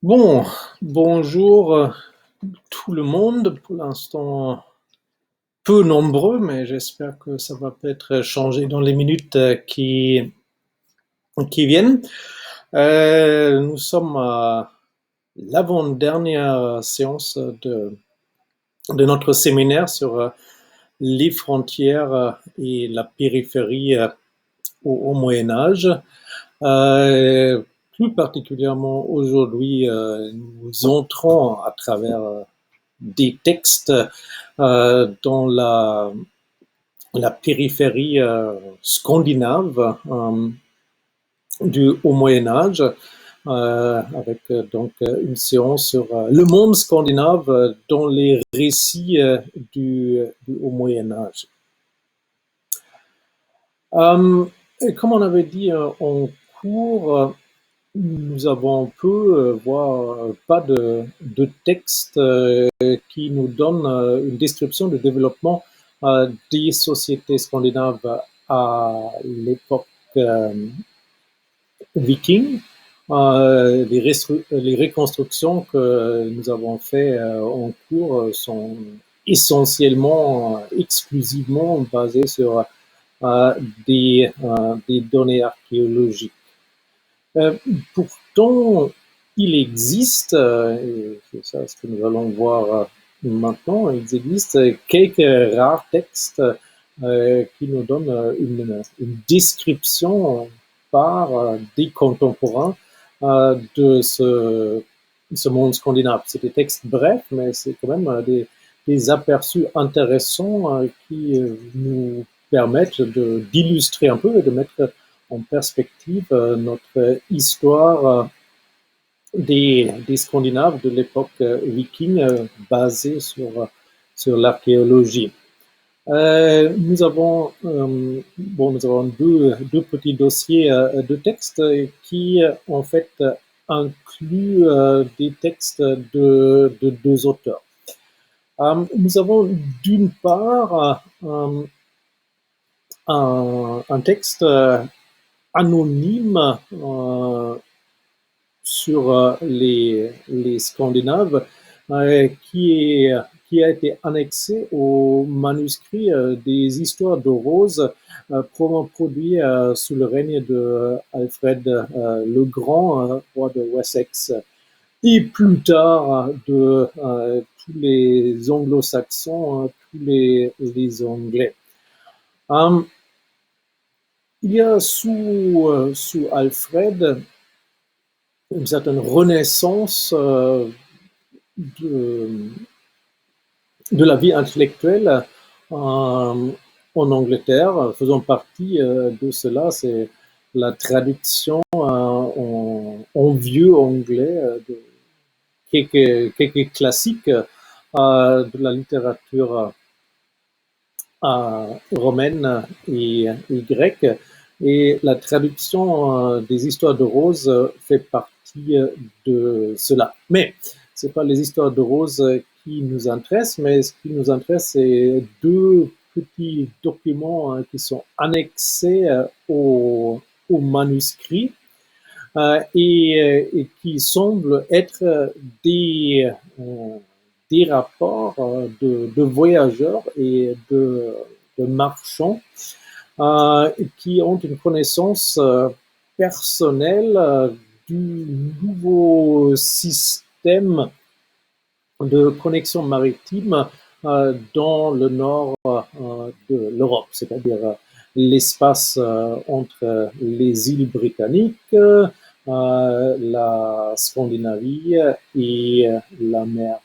Bon, bonjour tout le monde. Pour l'instant, peu nombreux, mais j'espère que ça va peut-être changer dans les minutes qui viennent. Nous sommes à l'avant-dernière séance de notre séminaire sur les frontières et la périphérie au Moyen Âge. Plus particulièrement aujourd'hui, nous entrons à travers des textes dans la périphérie scandinave du au Moyen Âge, avec donc une séance sur le monde scandinave dans les récits du au Moyen Âge. Comme on avait dit en cours, nous avons peu, voire pas de texte qui nous donne une description du développement des sociétés scandinaves à l'époque viking. Les reconstructions que nous avons fait en cours sont essentiellement, exclusivement basées sur euh, des données archéologiques. Euh, Pourtant, il existe, et c'est ça ce que nous allons voir maintenant, il existe quelques rares textes qui nous donnent une description par des contemporains de ce monde scandinave. C'est des textes brefs, mais c'est quand même des aperçus intéressants qui nous permettent d'illustrer un peu et de mettre en perspective notre histoire des Scandinaves de l'époque viking basée sur l'archéologie. Nous avons deux petits dossiers de textes qui, en fait, incluent des textes de deux auteurs. Nous avons d'une part un texte anonyme sur les Scandinaves qui a été annexé au manuscrit des histoires de Rose produit sous le règne de Alfred le Grand, roi de Wessex, et plus tard de tous les anglo-saxons, tous les Anglais. Il y a sous Alfred une certaine renaissance de, de la vie intellectuelle en Angleterre. Faisant partie de cela, c'est la traduction en vieux anglais de quelques classiques de la littérature romaine et grecque. Et la traduction des histoires de Rose fait partie de cela. Mais ce n'est pas les histoires de Rose qui nous intéressent, mais ce qui nous intéresse, c'est deux petits documents qui sont annexés au manuscrit et qui semblent être des rapports de voyageurs et de marchands qui ont une connaissance personnelle du nouveau système de connexion maritime dans le nord de l'Europe, c'est-à-dire l'espace entre les îles britanniques, la Scandinavie et la mer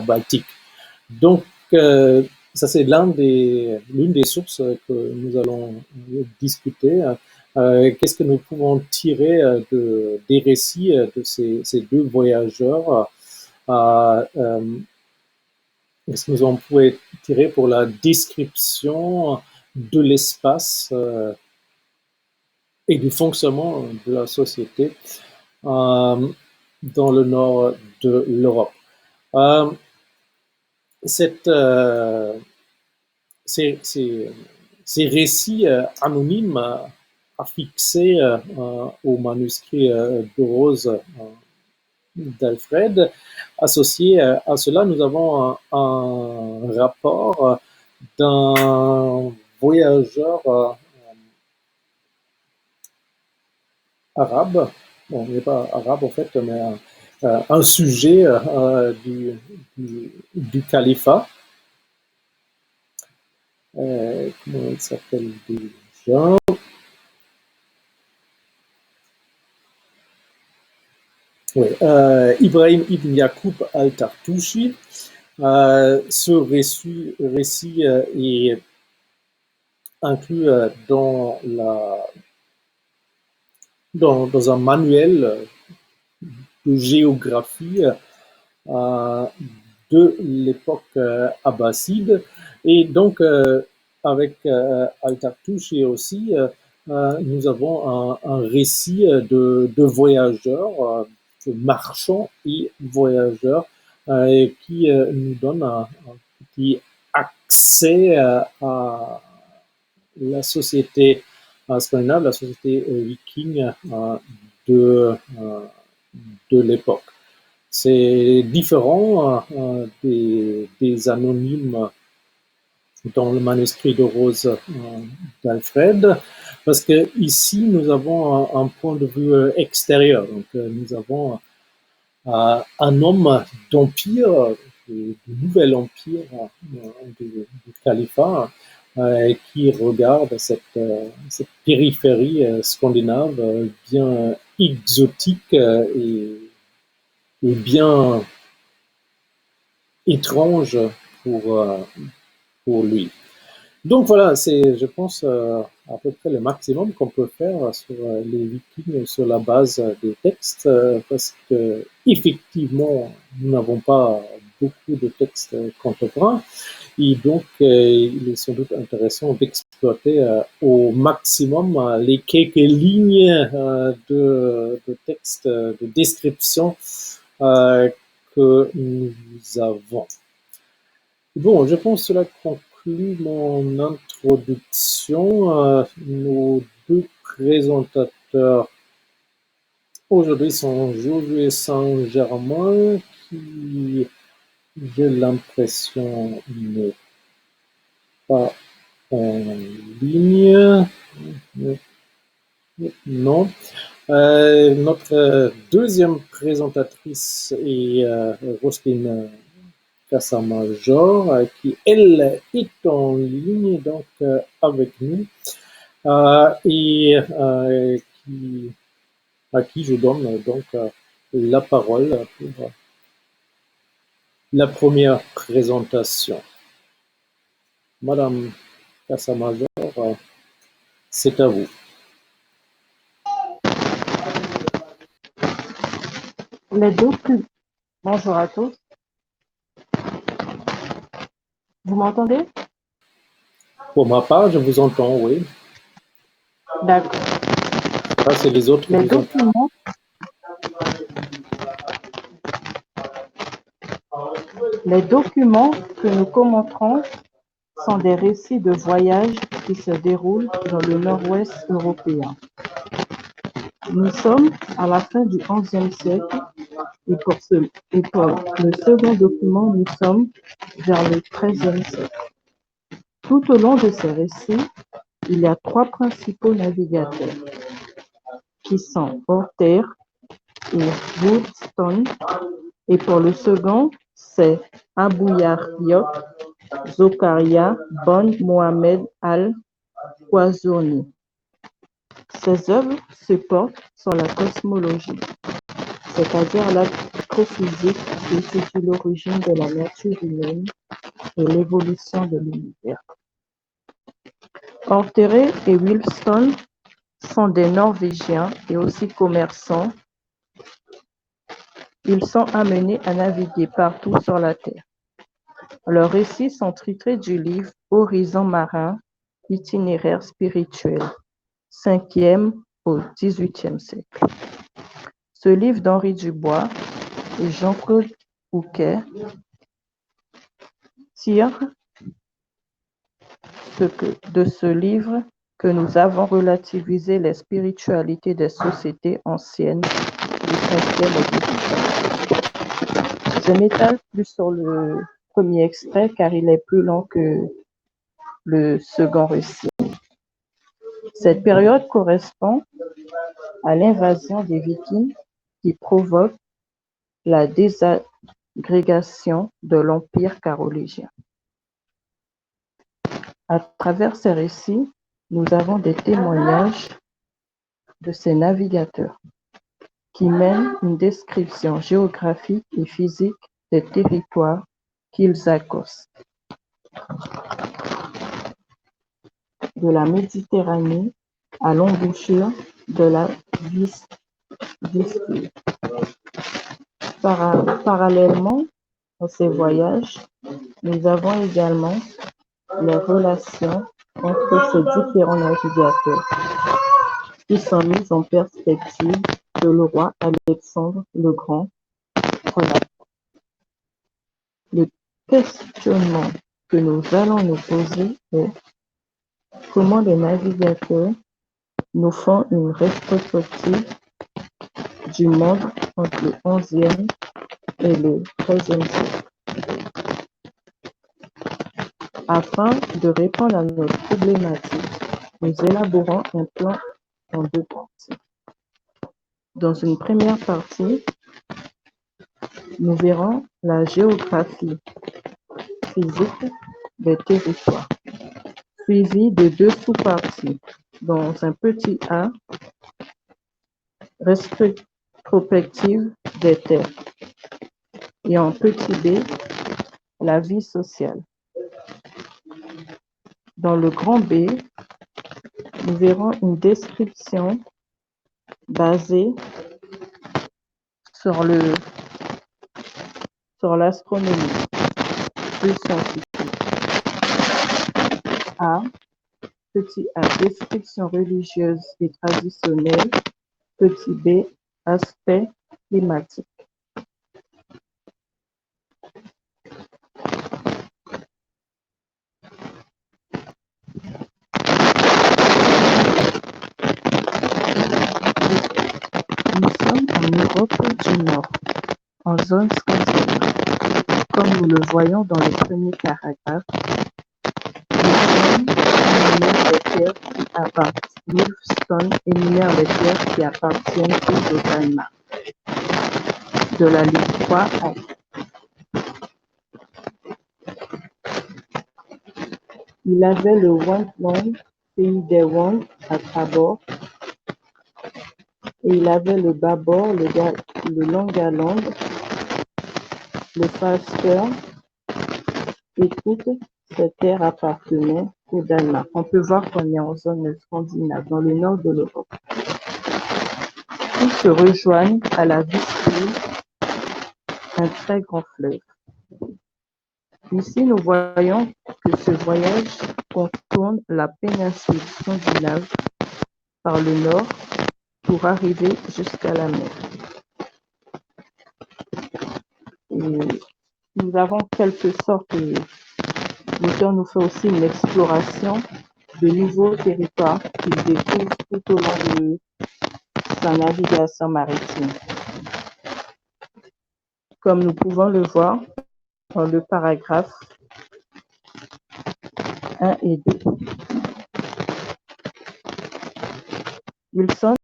Baltique. Donc, ça c'est l'une des sources que nous allons discuter. Qu'est-ce que nous pouvons tirer des récits de ces deux voyageurs Qu'est-ce que nous en pouvons tirer pour la description de l'espace et du fonctionnement de la société dans le nord de l'Europe. Euh, cette, ces récits anonymes affixés au manuscrit de Rose d'Alfred. Associé à cela, nous avons un rapport d'un voyageur arabe, bon, il n'est pas arabe en fait, mais un sujet du califat. Comment il s'appelle déjà? Oui, Ibrahim ibn Yaqub al-Tartouchi. Ce récit est inclus dans un manuel de géographie de l'époque abbasside. Et donc, avec Al-Tartouchi aussi, nous avons un récit de voyageurs, de marchands et voyageurs, qui nous donne un petit accès à la société scandinave, la société viking de, de l'époque. C'est différent des anonymes dans le manuscrit de Rose d'Alfred, parce que ici nous avons un point de vue extérieur. Donc nous avons un homme d'empire, du nouvel empire du califat, qui regarde cette périphérie scandinave bien exotique et bien étrange pour lui. Donc voilà, c'est, je pense, à peu près le maximum qu'on peut faire sur les Vikings sur la base des textes, parce que effectivement, nous n'avons pas beaucoup de textes contemporains, et donc il est sans doute intéressant d'exploiter au maximum les quelques lignes de textes, de description que nous avons. Bon, je pense que cela conclut mon introduction. Nos deux présentateurs aujourd'hui sont Josué Saint-Germain, qui, j'ai l'impression, n'est pas en ligne. Non. Notre deuxième présentatrice est Roselyne Cassamajor, qui, elle, est en ligne, donc avec nous, et à qui je donne donc la parole pour la première présentation. Madame Cassamajor, c'est à vous. Bonjour à tous. Vous m'entendez? Pour ma part, je vous entends, oui. D'accord. Ça, c'est les autres. Les documents que nous commenterons sont des récits de voyages qui se déroulent dans le nord-ouest européen. Nous sommes à la fin du XIe siècle et pour le second document, nous sommes vers le XIIIe siècle. Tout au long de ces récits, il y a trois principaux navigateurs qui sont Orter et Woodstone, et pour le second, c'est Abouyaryok, Zokaria Bon Mohamed al-Khwazouni. Ses œuvres se portent sur la cosmologie, c'est-à-dire l'astrophysique qui étudie l'origine de la nature humaine et l'évolution de l'univers. Ortere et Wilson sont des Norvégiens et aussi commerçants. Ils sont amenés à naviguer partout sur la Terre. Leurs récits sont tirés du livre Horizon marin, itinéraire spirituel, 5e au 18e siècle. Ce livre d'Henri Dubois et Jean-Claude Houquet tire de ce livre que nous avons relativisé les spiritualités des sociétés anciennes l'essentiel est digital. Je m'étale plus sur le premier extrait car il est plus long que le second récit. Cette période correspond à l'invasion des Vikings qui provoque la désagrégation de l'Empire carolingien. À travers ces récits, nous avons des témoignages de ces navigateurs qui mènent une description géographique et physique des territoires qu'ils accostent. De la Méditerranée à l'embouchure de la Vistule. Parallèlement à ces voyages, nous avons également les relations entre ces différents navigateurs qui sont mises en perspective de le roi Alexandre le Grand. Le questionnement que nous allons nous poser est comment les navigateurs nous font une rétrospective du monde entre le XIe et le XIIIe siècle. Afin de répondre à notre problématique, nous élaborons un plan en deux parties. Dans une première partie, nous verrons la géographie physique des territoires, suivie de deux sous-parties. Dans un petit A, rétrospective des terres, et en petit B, la vie sociale. Dans le grand B, nous verrons une description basée sur l'astronomie, plus scientifique. A, petit A, description religieuse et traditionnelle. Petit B, aspect climatique. Nous sommes en Europe du Nord, en zone scandinave. Comme nous le voyons dans le premier paragraphe, Nilsson énumère les terres qui appartiennent au Danemark. De la ligne 3 à il avait le Wendland, pays des Wends, à trabord, et il avait le bâbord, le Langaland, le Falster, et toutes ces terres appartenaient au Danemark. On peut voir qu'on est en zone scandinave, dans le nord de l'Europe. Ils se rejoignent à la Vistule, un très grand fleuve. Ici, nous voyons que ce voyage contourne la péninsule scandinave par le nord pour arriver jusqu'à la mer. Et nous avons quelque sorte, l'auteur nous fait aussi une exploration de nouveaux territoires qu'il découvre tout au long de sa navigation maritime. Comme nous pouvons le voir dans le paragraphe 1 et 2. Wilson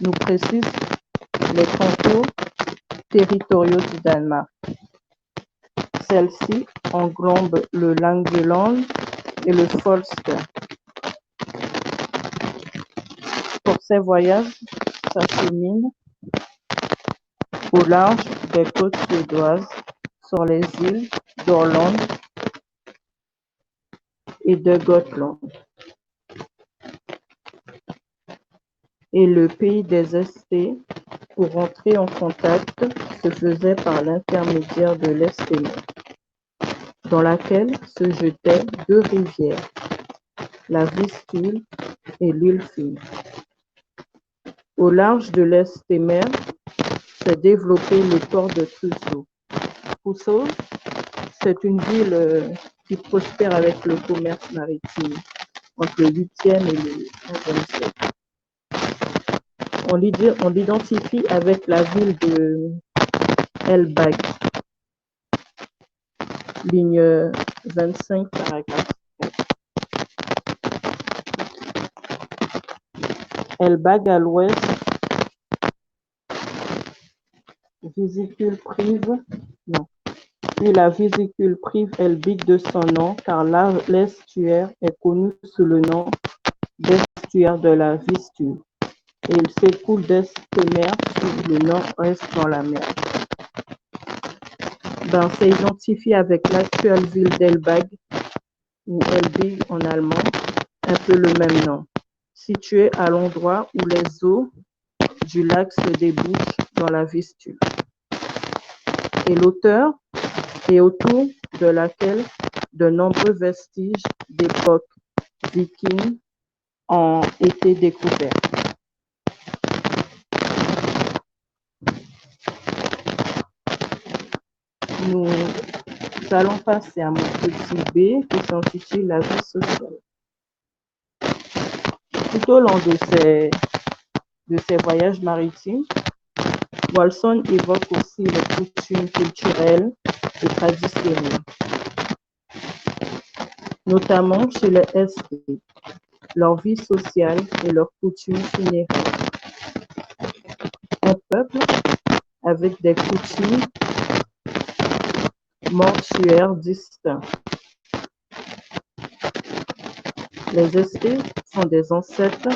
nous précise les contours territoriaux du Danemark. Celle-ci englobe le Langeland et le Falster. Pour ces voyages, s'achemine au large des côtes suédoises, sur les îles d'Åland et de Gotland, et le pays des Estés, pour entrer en contact, se faisait par l'intermédiaire de l'Estémer, dans laquelle se jetaient deux rivières, la Vistule et l'Ylfing. Au large de l'Estémer s'est développé le port de Trousseau. Trousseau, c'est une ville qui prospère avec le commerce maritime entre le 8e et le 11e siècle. On l'identifie avec la ville de El-Bag, ligne 25, paragraphe. El-Bag à l'ouest, vésicule prive, non. Puis la vésicule prive El-Big de son nom car l'estuaire est connu sous le nom d'estuaire de la Vistule et il s'écoule d'est-mer sur le nord-ouest dans la mer. C'est identifié avec l'actuelle ville d'El-Bag ou El-Big en allemand, un peu le même nom, située à l'endroit où les eaux du lac se débouchent dans la Vistule. Et l'auteur et autour de laquelle de nombreux vestiges d'époque viking ont été découverts. Nous allons passer à mon petit B qui s'intitule la vie sociale. Tout au long de ces voyages maritimes, Wolfson évoque aussi les coutumes culturelles et traditionnelles, notamment chez les ST, leur vie sociale et leurs coutumes funéraires. Un peuple avec des coutumes mortuaires distincts. Les ST sont des ancêtres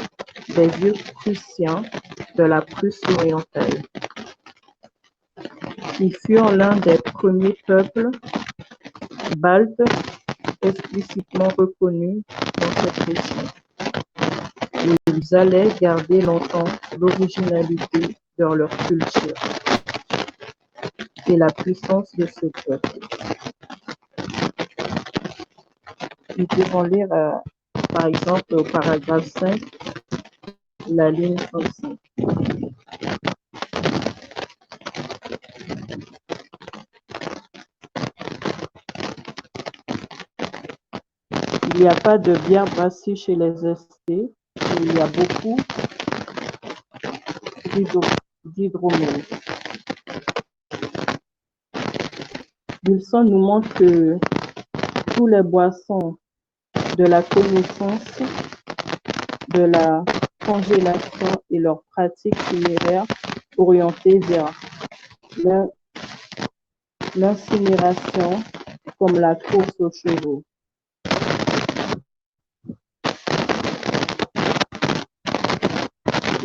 des vieux Prussiens de la Prusse orientale. Ils furent l'un des premiers peuples baltes explicitement reconnus dans cette région. Et ils allaient garder longtemps l'originalité de leur culture et la puissance de ce peuple. Nous pouvons lire, par exemple, au paragraphe 5, la ligne 35. Il n'y a pas de bière brassée chez les ST, et il y a beaucoup d'hydromel. Wilson nous montre que tous les boissons de la connaissance, de la congélation et leurs pratiques funéraires orientées vers l'incinération comme la course aux chevaux.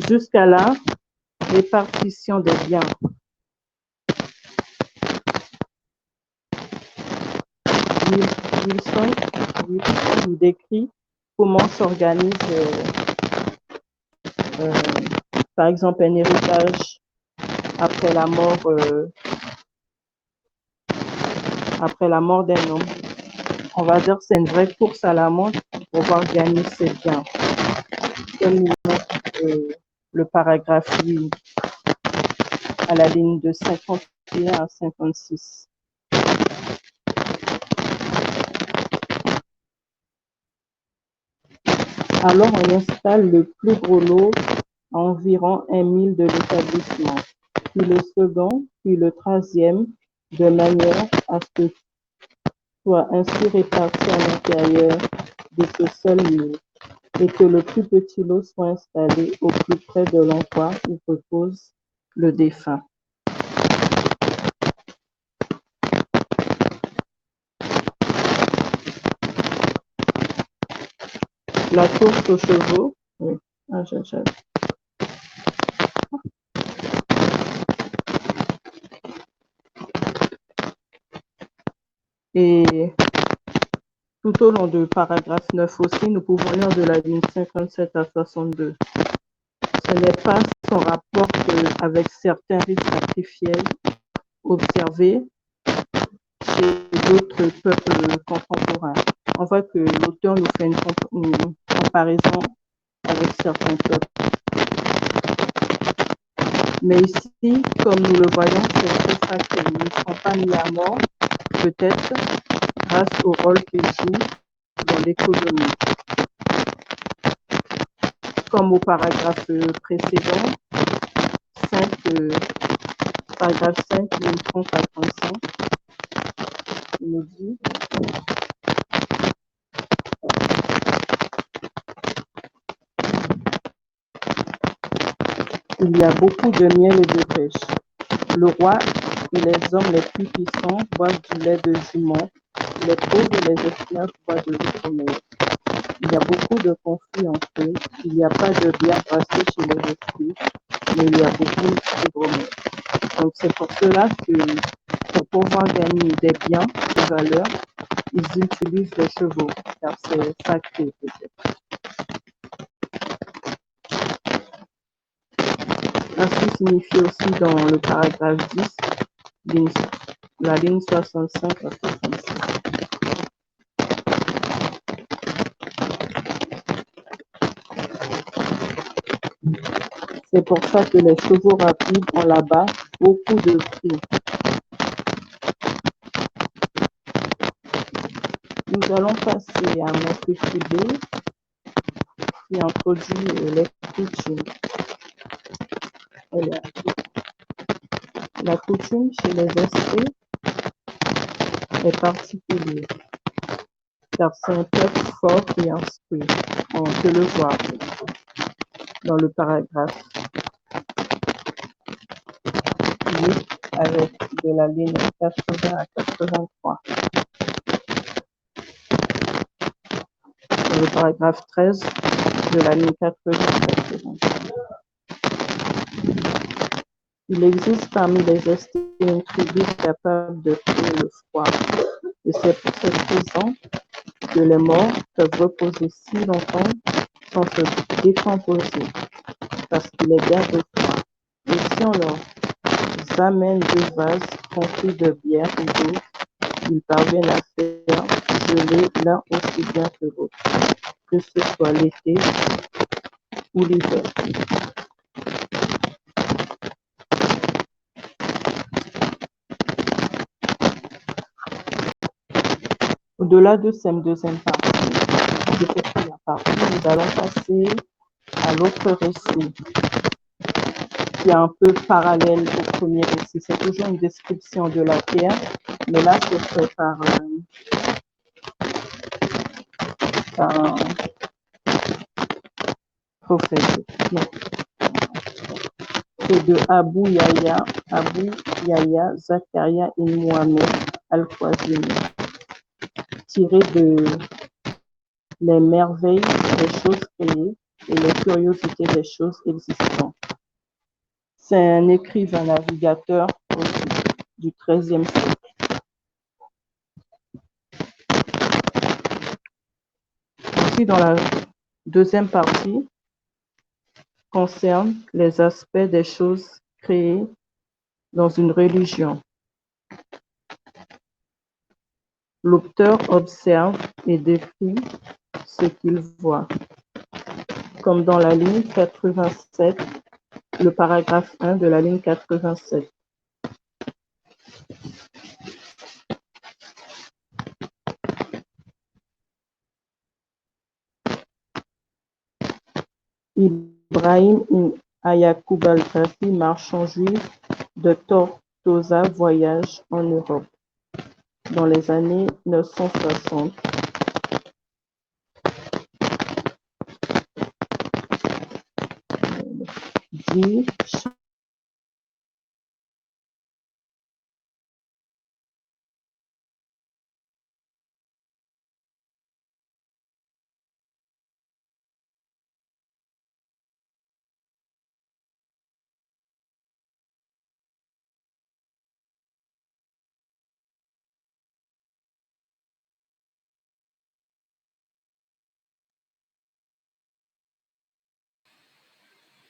Jusqu'à la répartition des biens. Wilson nous décrit comment s'organise, par exemple, un héritage après la mort d'un homme. On va dire que c'est une vraie course à la montre pour pouvoir gagner ses biens. Comme nous montre le paragraphe 8 à la ligne de 51 à 56. Alors on installe le plus gros lot à environ 1 mille de l'établissement, puis le second, puis le troisième, de manière à ce que soit ainsi réparti à l'intérieur de ce seul mille, et que le plus petit lot soit installé au plus près de l'endroit où repose le défunt. La course aux chevaux, oui. Et tout au long du paragraphe 9 aussi, nous pouvons lire de la ligne 57 à 62. Ce n'est pas son rapport avec certains rites sacrificiels observés chez d'autres peuples contemporains. On voit que l'auteur nous fait une comparaison avec certains peuples. Mais ici, comme nous le voyons, ces sacrés ne sont pas mis à mort, peut-être grâce au rôle qu'ils jouent dans l'économie. Comme au paragraphe précédent, le paragraphe 5, ligne 30 à 35, il nous dit il y a beaucoup de miel et de pêche. Le roi et les hommes les plus puissants boivent du lait de jument. Les pauvres et les esclaves boivent de l'hydromel. Il y a beaucoup de conflits entre eux. Il n'y a pas de bière brassée chez les restés, mais il y a beaucoup d'hydromel. Donc c'est pour cela que pour pouvoir gagner des biens de valeur, ils utilisent les chevaux, car c'est sacré peut-être. Ainsi signifie aussi dans le paragraphe 10, la ligne 65 à 66. C'est pour ça que les chevaux rapides ont là-bas beaucoup de prix. Nous allons passer à mon petit B qui introduit les coutumes. La coutume chez les Esprits est particulière, car c'est un peuple fort et instruit. On peut le voir dans le paragraphe 8 avec de la ligne 80 à 83. Dans le paragraphe 13 de la ligne 80 à 83. Il existe parmi les Esprits une tribu capable de créer le froid, et c'est pour cette raison que les morts peuvent reposer si longtemps sans se décomposer, parce qu'il est bien de froid. Et si on leur amène deux vases remplis de bière ou d'eau, ils parviennent à faire geler l'un aussi bien que l'autre, que ce soit l'été ou l'hiver. Au-delà de cette deuxième partie, de cette première partie, nous allons passer à l'autre récit, qui est un peu parallèle au premier récit. C'est toujours une description de la terre, mais là, c'est fait par un prophète. Non. C'est de Abou Yahya Zakaria et Mohamed Al-Khwazini, tiré de les merveilles des choses créées et les curiosités des choses existantes. C'est un écrivain navigateur aussi, du XIIIe siècle. Ici, dans la deuxième partie, concerne les aspects des choses créées dans une religion. L'auteur observe et décrit ce qu'il voit, comme dans la ligne 87, le paragraphe 1 de la ligne 87. Ibrahim ibn Ayacoub al-Kafi, marchand juif de Tortosa, voyage en Europe dans les années 960. Dit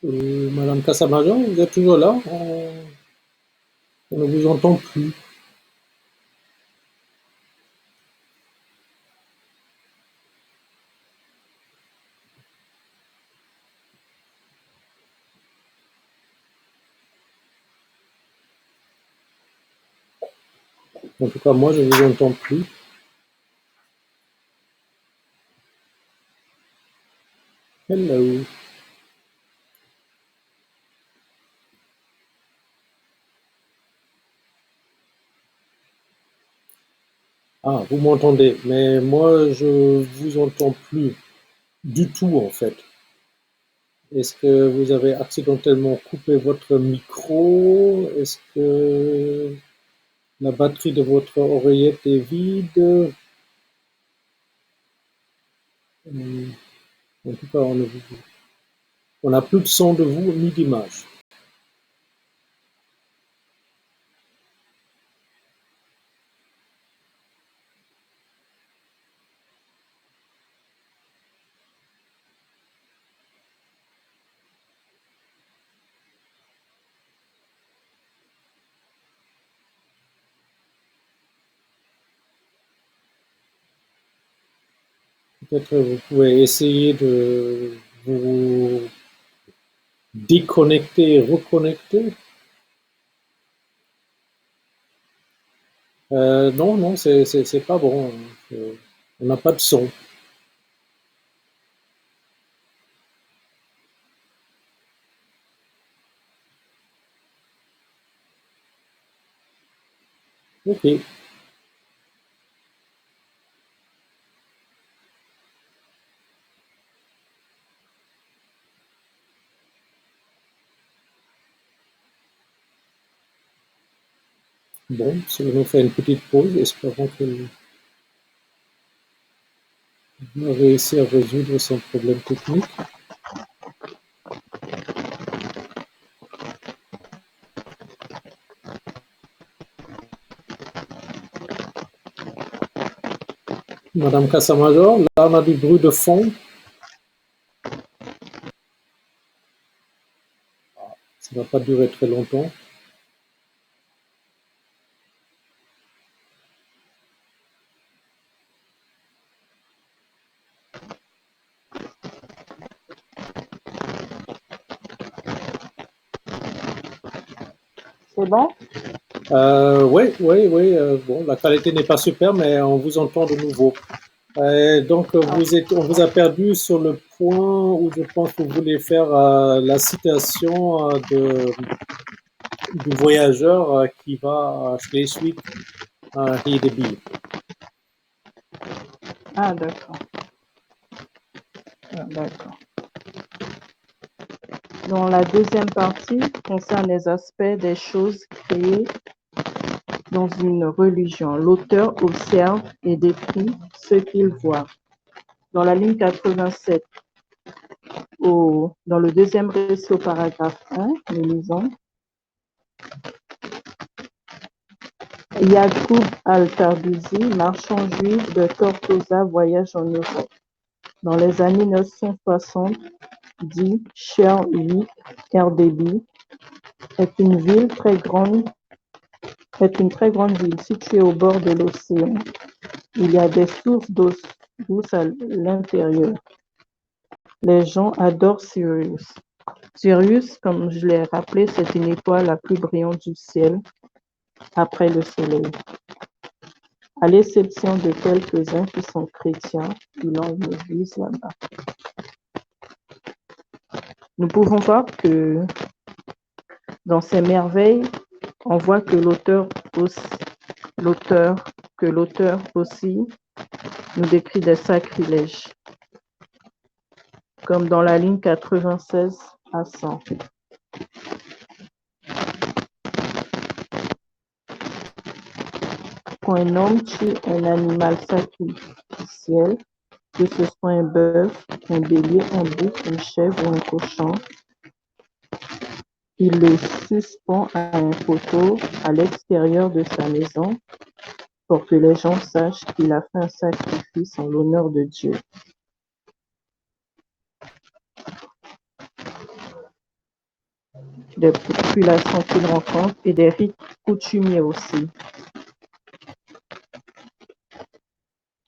Madame Casamajan, vous êtes toujours là? On ne vous entend plus. En tout cas, moi, je ne vous entends plus. Hello. Ah, vous m'entendez, mais moi je vous entends plus du tout en fait. Est-ce que vous avez accidentellement coupé votre micro? Est-ce que la batterie de votre oreillette est vide? En tout cas, on n'a plus de son de vous ni d'image. Peut-être vous pouvez essayer de vous déconnecter et reconnecter. Non, non, c'est pas bon. On n'a pas de son. Ok. Bon, si on fait une petite pause, espérons qu'elle va réussir à résoudre son problème technique. Madame Cassamajor, là on a du bruit de fond. Ça ne va pas durer très longtemps. C'est bon? Oui, oui, oui. Bon, la qualité n'est pas super, mais on vous entend de nouveau. Donc, on vous a perdu sur le point où je pense que vous voulez faire la citation du voyageur qui va à Schleswig, Hedeby. Ah, d'accord. Ah, d'accord. Dans la deuxième partie concerne les aspects des choses créées dans une religion. L'auteur observe et décrit ce qu'il voit. Dans la ligne 87, dans le deuxième récit au paragraphe 1, nous lisons Yacoub al-Tarduzi, marchand juif de Tortosa, voyage en Europe. Dans les années 960, dit Sherwick Erdéby est une très grande ville située au bord de l'océan. Il y a des sources d'eau douce à l'intérieur. Les gens adorent Sirius. Sirius, comme je l'ai rappelé, c'est une étoile la plus brillante du ciel après le soleil. À l'exception de quelques-uns qui sont chrétiens, ils ont une église là-bas. Nous pouvons voir que dans ces merveilles, on voit que l'auteur aussi nous décrit des sacrilèges, comme dans la ligne 96 à 100. Quand un homme tue un animal sacrificiel, que ce soit un bœuf, un bélier, un bouc, une chèvre ou un cochon, il le suspend à un poteau à l'extérieur de sa maison pour que les gens sachent qu'il a fait un sacrifice en l'honneur de Dieu. Des populations qu'il rencontre et des rites coutumiers aussi.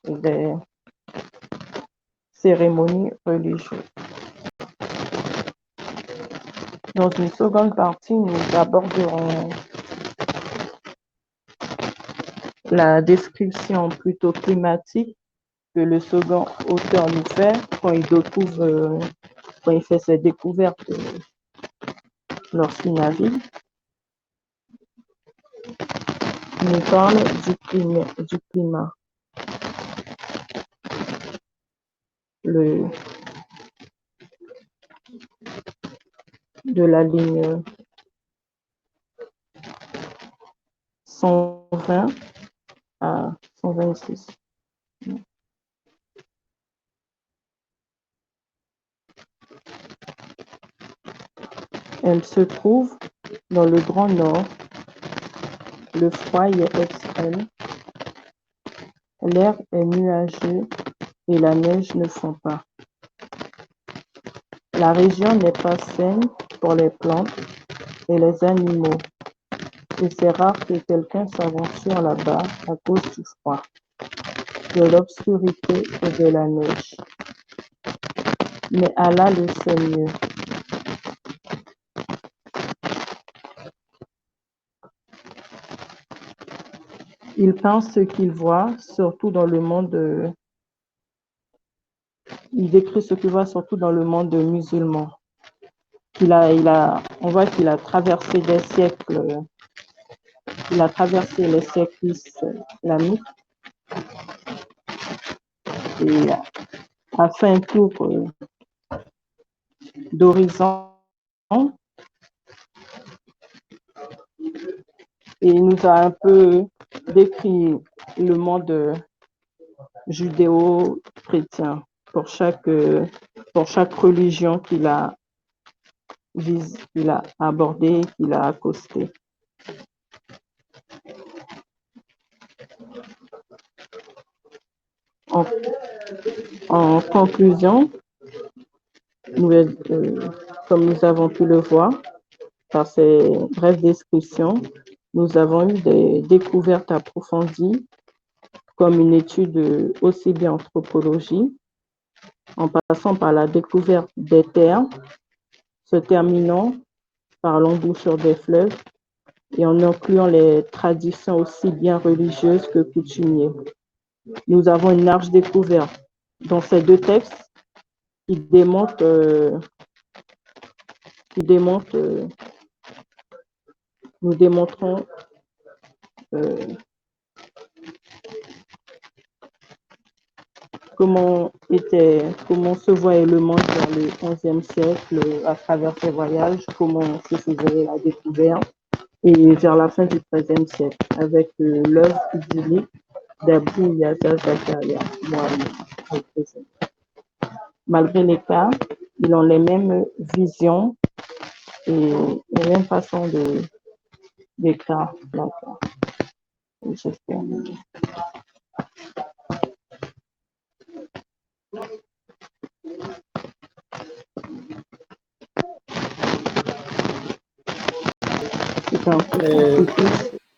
Des cérémonies religieuses. Dans une seconde partie, nous aborderons la description plutôt climatique que le second auteur nous fait quand il fait ses découvertes lorsqu'il navigue. Il nous parle du climat. de la ligne 120 à 126. Elle se trouve dans le Grand Nord. Le froid y est extrême. L'air est nuageux et la neige ne fond pas. La région n'est pas saine pour les plantes et les animaux. Et c'est rare que quelqu'un s'aventure là-bas à cause du froid, de l'obscurité et de la neige. Mais Allah le sait mieux. Il pense ce qu'il voit, surtout dans le monde. Il décrit ce qu'il voit surtout dans le monde musulman. On voit qu'il a traversé des siècles. Il a traversé les siècles islamiques et a fait un tour d'horizon et il nous a un peu décrit le monde judéo-chrétien pour chaque religion qu'il a abordé, qu'il a accosté. En conclusion, comme nous avons pu le voir par ces brèves descriptions, nous avons eu des découvertes approfondies, comme une étude aussi bien anthropologie, en passant par la découverte des terres, se terminant par l'embouchure des fleuves et en incluant les traditions aussi bien religieuses que coutumières. Nous avons une large découverte dans ces deux textes qui nous démontrons comment se voyait le monde dans le XIe siècle à travers ses voyages, comment se faisait la découverte, et vers la fin du XIIIe siècle, avec l'œuvre idyllique d'Abou Yazza Zakaria. Malgré l'écart, ils ont les mêmes visions et les mêmes façons d'écrire. J'espère.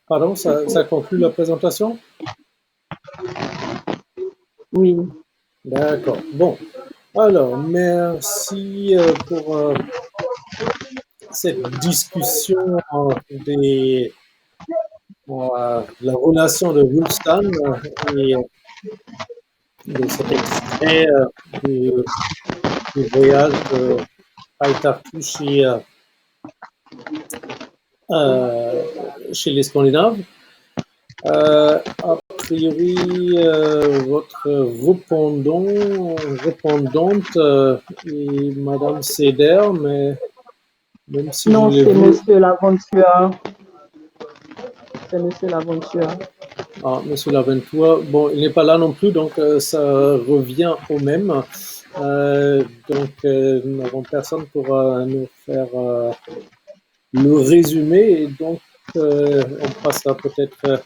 Pardon, ça conclut la présentation? Oui. D'accord. Bon, alors, merci pour cette discussion de la relation de Wulfstan et de cet extrait du voyage de Aitartu chez les Scandinaves. A priori, votre répondante est Madame Seder, mais même si non, je l'ai c'est vu... Monsieur Laventure. C'est Monsieur Laventure. Ah, Monsieur Laventure, bon, il n'est pas là non plus, donc ça revient au même. Donc, nous n'avons personne pour nous faire le résumé, et donc on passera peut-être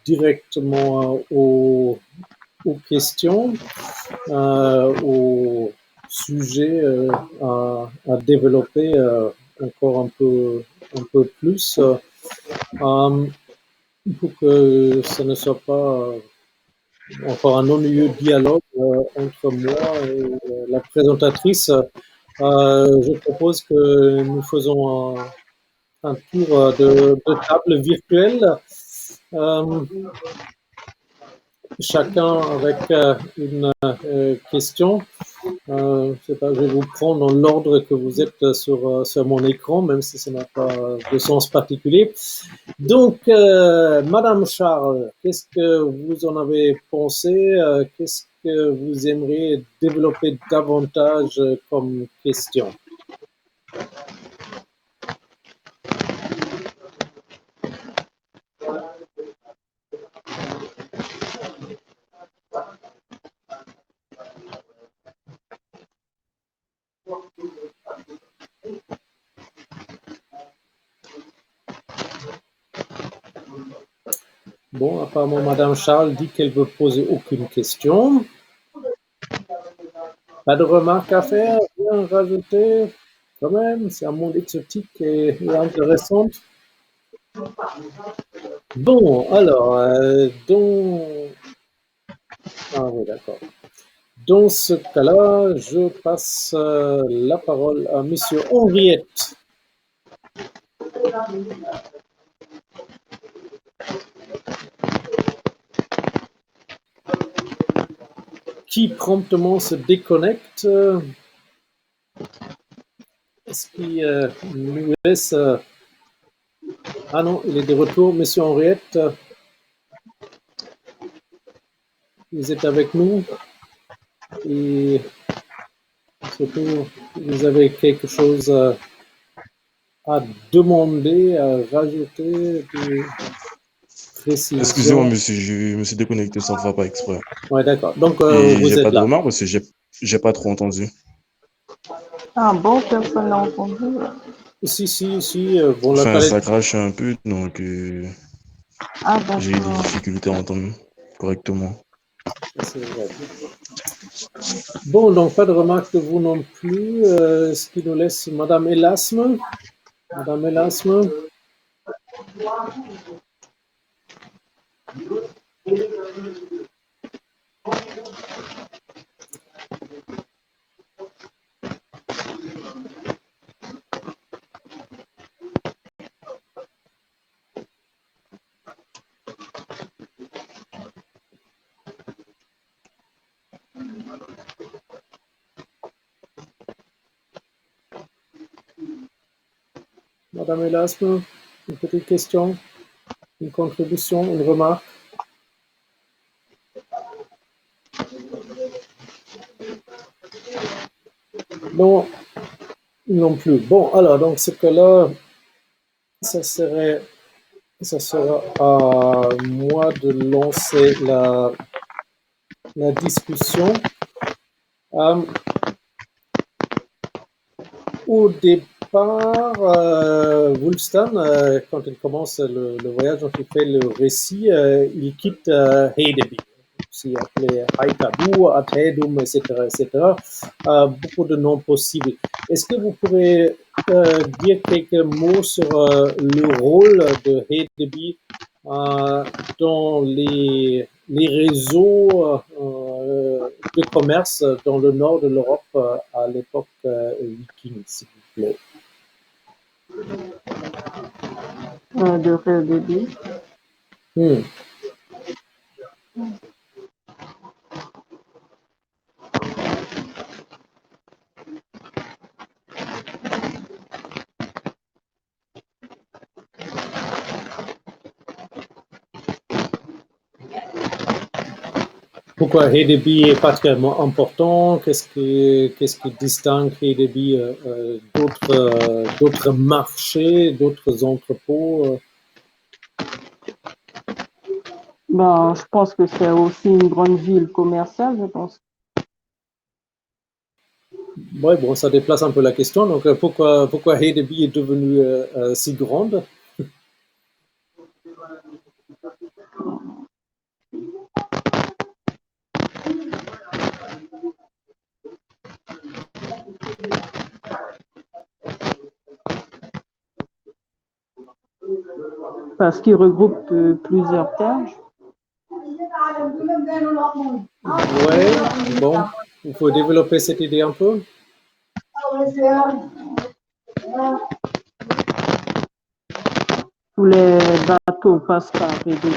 directement aux questions, aux sujets à développer encore un peu plus pour que ce ne soit pas encore un ennuyeux dialogue entre moi et la présentatrice. Je propose que nous faisons un tour de table virtuelle, chacun avec une question. Je sais pas, je vais vous prendre dans l'ordre que vous êtes sur mon écran, même si ça n'a pas de sens particulier. Donc, Madame Charles, qu'est-ce que vous en avez pensé? Qu'est-ce que vous aimeriez développer davantage comme question? Bon, apparemment, Madame Charles dit qu'elle veut poser aucune question. Pas de remarques à faire, rien rajouter. Quand même, c'est un monde exotique et intéressant. Bon, alors, ah oui, d'accord. Dans ce cas-là, je passe la parole à Monsieur Henriette. Qui promptement se déconnecte. Est-ce qu'il nous laisse... Ah non, il est de retour. Monsieur Henriette, vous êtes avec nous. Et surtout, vous avez quelque chose à demander, à rajouter, des précisions. Excusez-moi, monsieur, je me suis déconnecté sans faire pas exprès. Ouais, d'accord. Donc, Et vous j'ai êtes pas de là. remarques parce que j'ai pas trop entendu. Ah bon, personne n'a entendu. Si. Bon, la Enfin, palette... ça crache un peu, donc Ah j'ai eu des d'accord. difficultés à entendre correctement. C'est vrai. Bon, donc pas de remarques de vous non plus. Ce qui nous laisse Madame Elasme. Madame Elasme. Madame Elasme, une petite question, une contribution, une remarque? Non, non plus. Bon, alors, donc ce cas-là, ça sera à moi de lancer la discussion. Au départ, Wulfstan, quand il commence le voyage, donc il fait le récit, il quitte Hedeby, aussi appelé Haitabu, Athedum, etc., etc. Beaucoup de noms possibles. Est-ce que vous pourrez dire quelques mots sur le rôle de Hedeby dans les réseaux de commerce dans le nord de l'Europe à l'époque viking, s'il vous plaît? De Hedeby. Pourquoi Hedeby est particulièrement important? Qu'est-ce qui distingue Hedeby d'autres marchés, d'autres entrepôts? Ben, je pense que c'est aussi une grande ville commerciale, je pense. Ouais, bon, ça déplace un peu la question. Donc, pourquoi Hedeby est devenue si grande? Parce qu'il regroupe plusieurs terres. Ouais, bon, il faut développer cette idée un peu. Tous les bateaux passent par Hedeby.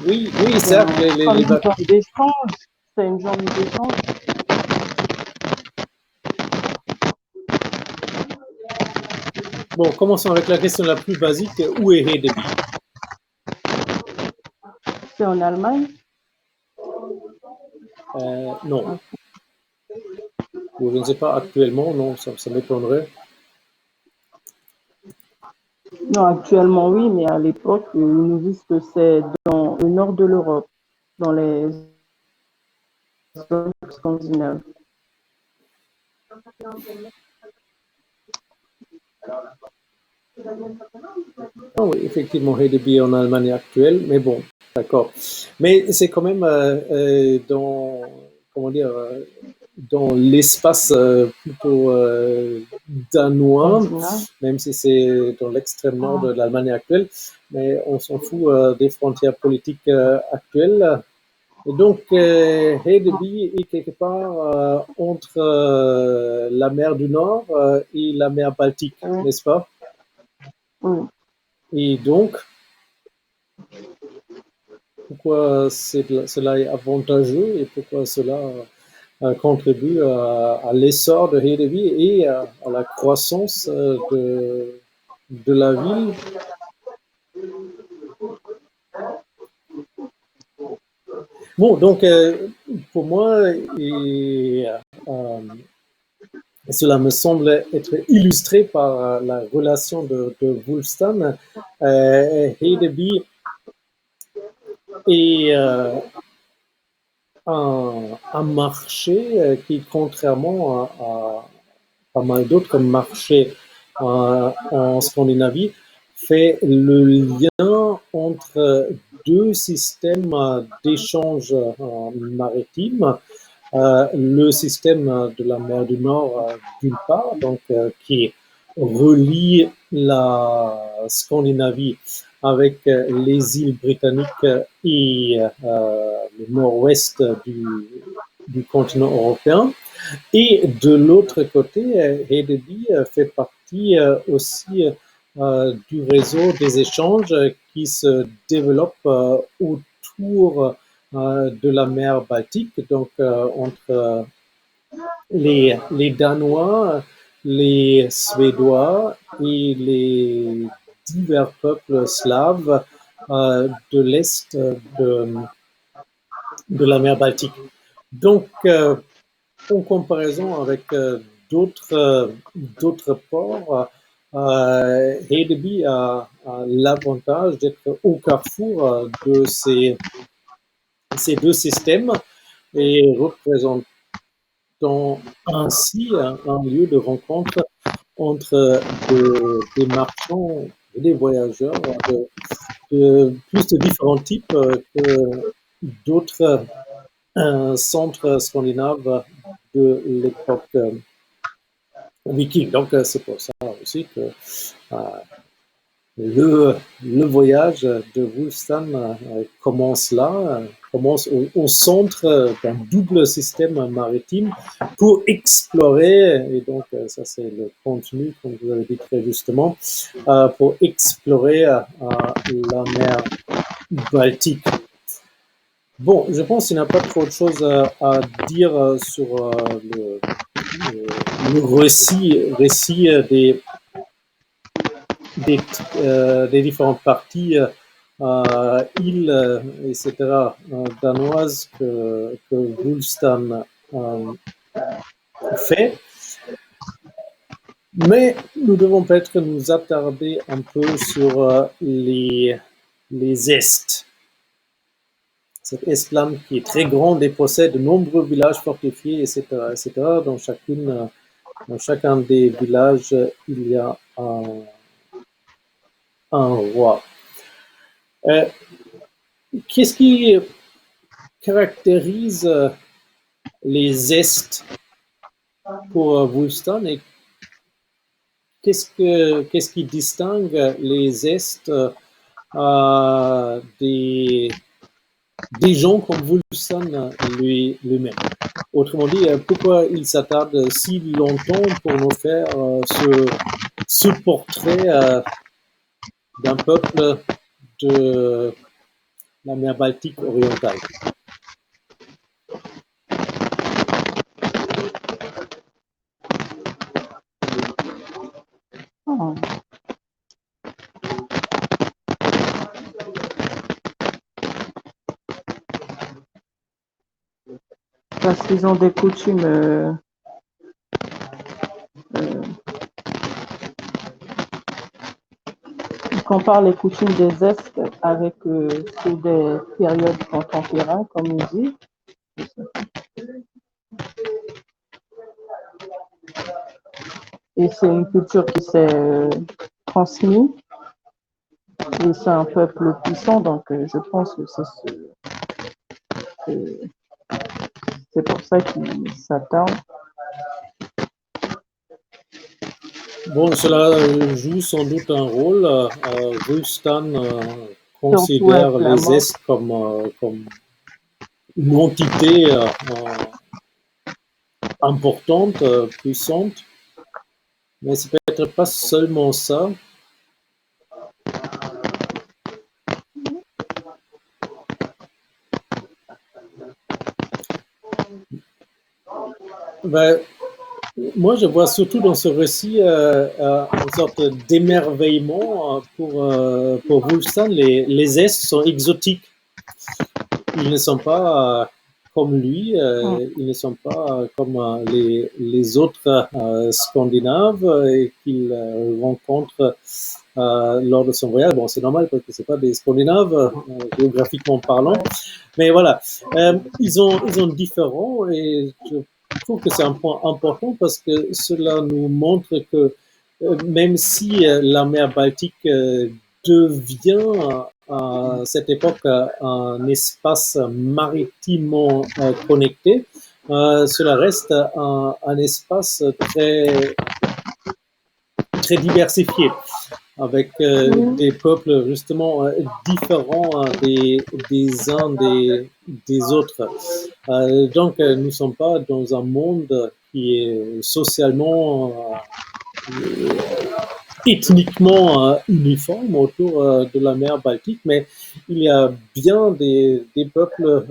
Oui, certes, les bateaux. C'est une zone d'échange. Bon, commençons avec la question la plus basique. Où est Hedeby? C'est en Allemagne. Non. Ou je ne sais pas, actuellement, non, ça m'étonnerait. Non, actuellement, oui, mais à l'époque, ils nous disent que c'est dans le nord de l'Europe, dans les zones scandinaves. Ah oui, effectivement, Hedeby en Allemagne actuelle, mais bon, d'accord. Mais c'est quand même dans, comment dire, dans l'espace plutôt danois, Scandinaves. même si c'est dans l'extrême nord de l'Allemagne actuelle, mais on s'en fout des frontières politiques actuelles. Et donc, Hedeby est quelque part entre la mer du Nord et la mer Baltique, Oui, n'est-ce pas? oui. Et donc, pourquoi cela est avantageux et pourquoi cela contribue à l'essor de Hedeby et à la croissance de la ville. Bon, donc pour moi, cela me semble être illustré par la relation de Wulfstan. Hedeby est un marché qui, contrairement à pas mal d'autres marchés en Scandinavie, fait le lien entre deux systèmes d'échange maritime. Le système de la mer du Nord, d'une part, donc, qui relie la Scandinavie avec les îles britanniques et le nord-ouest du continent européen. Et de l'autre côté, Hedeby fait partie aussi du réseau des échanges qui se développe autour de la mer Baltique, donc entre les Danois, les Suédois et les divers peuples slaves de l'Est de la mer Baltique. Donc, en comparaison avec d'autres ports, Hedeby a l'avantage d'être au carrefour de ces deux systèmes et représentant ainsi un lieu de rencontre entre des marchands et des voyageurs de plus de différents types que d'autres centres scandinaves de l'époque viking. Donc, c'est pour ça aussi que le voyage de Wulfstan commence là, commence au centre d'un double système maritime pour explorer, et donc ça c'est le contenu, comme vous avez dit très justement, pour explorer la mer Baltique. Bon, je pense qu'il n'y a pas trop de choses à dire sur le récit des différentes parties, îles, etc., danoises que Wulfstan fait. Mais nous devons peut-être nous attarder un peu sur les Est. Cette Estland qui est très grande et possède de nombreux villages fortifiés, etc., etc. Dans chacun des villages, il y a un roi. Qu'est-ce qui caractérise les Est pour Wulfstan et qu'est-ce qui distingue les Est des gens comme Wulfstan lui-même? Autrement dit, pourquoi il s'attarde si longtemps pour nous faire ce portrait d'un peuple de la mer Baltique orientale? Oh. Parce qu'ils ont des coutumes. Ils comparent les coutumes des Est avec ceux des périodes contemporaines, comme on dit. Et c'est une culture qui s'est transmise. Et c'est un peuple puissant, donc je pense que c'est pour ça qu'ils s'attardent. Bon, cela joue sans doute un rôle. Wulfstan considère les Est comme une entité importante, puissante, mais c'est peut-être pas seulement ça. Ben, moi, je vois surtout dans ce récit une sorte d'émerveillement pour Wulfstan. Les Est sont exotiques. Ils ne sont pas comme lui, ils ne sont pas comme les autres Scandinaves qu'il rencontre lors de son voyage. Bon, c'est normal parce que c'est pas des Scandinaves géographiquement parlant, mais voilà, ils sont différents et je trouve que c'est un point important parce que cela nous montre que même si la mer Baltique devient à cette époque un espace maritimement connecté, cela reste un espace très, très diversifié, avec des peuples justement différents des uns des autres. Donc, nous ne sommes pas dans un monde qui est socialement ethniquement uniforme autour de la mer Baltique, mais il y a bien des peuples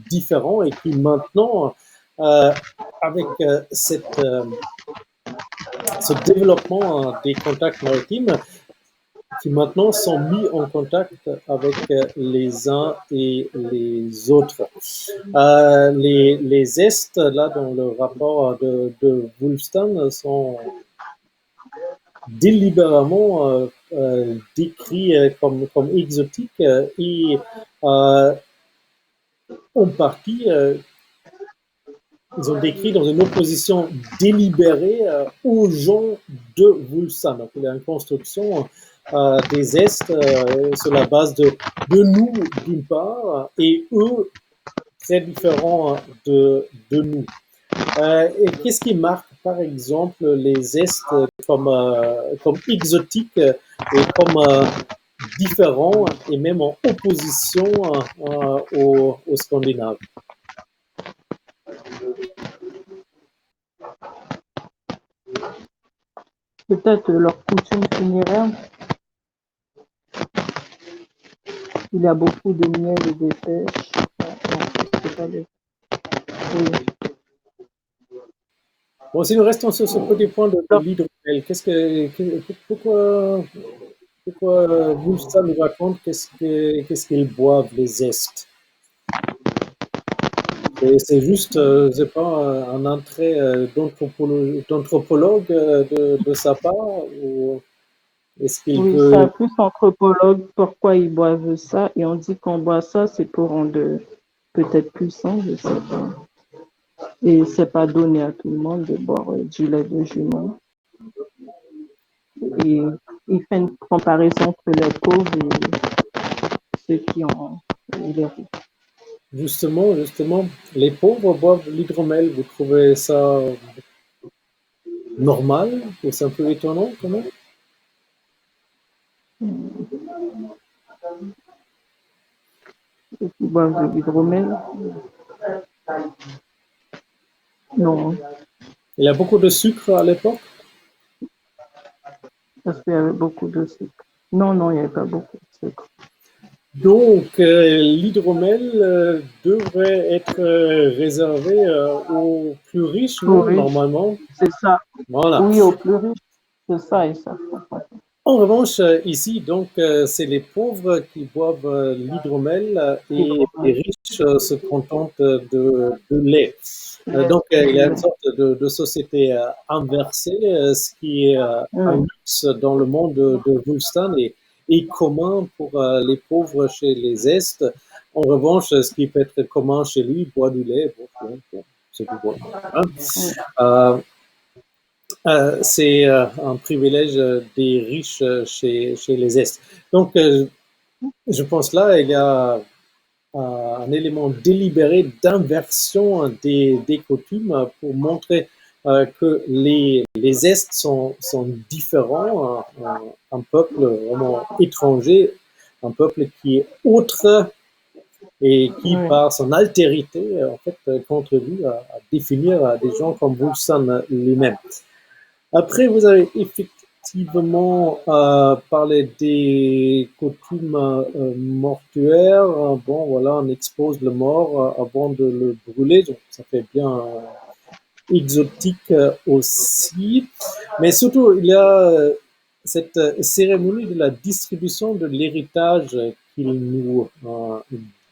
différents et qui maintenant, avec ce développement des contacts maritimes, qui maintenant sont mis en contact avec les uns et les autres. Les Est, là, dans le rapport de Wulfstan, sont délibérément décrits comme exotiques et en partie, ils ont décrit dans une opposition délibérée aux gens de Wulfstan. Donc, il y a une construction des Est sur la base de nous d'une part et eux très différents de nous. Et qu'est-ce qui marque par exemple les Est comme exotiques et comme différents et même en opposition aux Scandinaves? Peut-être leur coutume funéraire. Il y a beaucoup de miel et de pêche. Oui. Bon, si nous restons sur ce petit point de l'hydromel, pourquoi Wulfstan nous raconte qu'est-ce qu'ils boivent les Est? C'est juste, c'est pas un entrée d'anthropologue de sa part ou est-ce qu'il Oui, veut... c'est plus anthropologue pourquoi ils boivent ça et on dit qu'on boit ça, c'est pour rendre peut-être puissant, je sais pas. Et c'est pas donné à tout le monde de boire du lait de jument. Et il fait une comparaison entre les pauvres et ceux qui ont les riches. Justement, les pauvres boivent l'hydromel. Vous trouvez ça normal ou c'est un peu étonnant quand même? Ceux qui boivent de l'hydromel, non, Il y a beaucoup de sucre à l'époque? parce qu'il y avait beaucoup de sucre. Non, il n'y avait pas beaucoup de sucre. Donc, l'hydromel devrait être réservé aux plus riches, non, normalement? C'est ça. Voilà. Oui, aux plus riches, c'est ça et ça. En revanche, ici, donc, c'est les pauvres qui boivent l'hydromel et les riches riches se contentent de lait. Donc, il y a une sorte de société inversée, ce qui est un luxe dans le monde de Wulfstan et commun pour les pauvres chez les Est. En revanche, ce qui peut être commun chez lui, boire du lait, bon, c'est tout bon. Hein. C'est un privilège des riches chez les Est. Donc, je pense là, il y a un élément délibéré d'inversion des coutumes pour montrer que les Est sont différents, un peuple vraiment étranger, un peuple qui est autre et qui, par son altérité, en fait, contribue à définir des gens comme Wulfstan lui-même. Après, vous avez effectivement parlé des coutumes mortuaires. Bon, voilà, on expose le mort avant de le brûler, donc ça fait bien exotique aussi. Mais surtout, il y a cette cérémonie de la distribution de l'héritage qu'il nous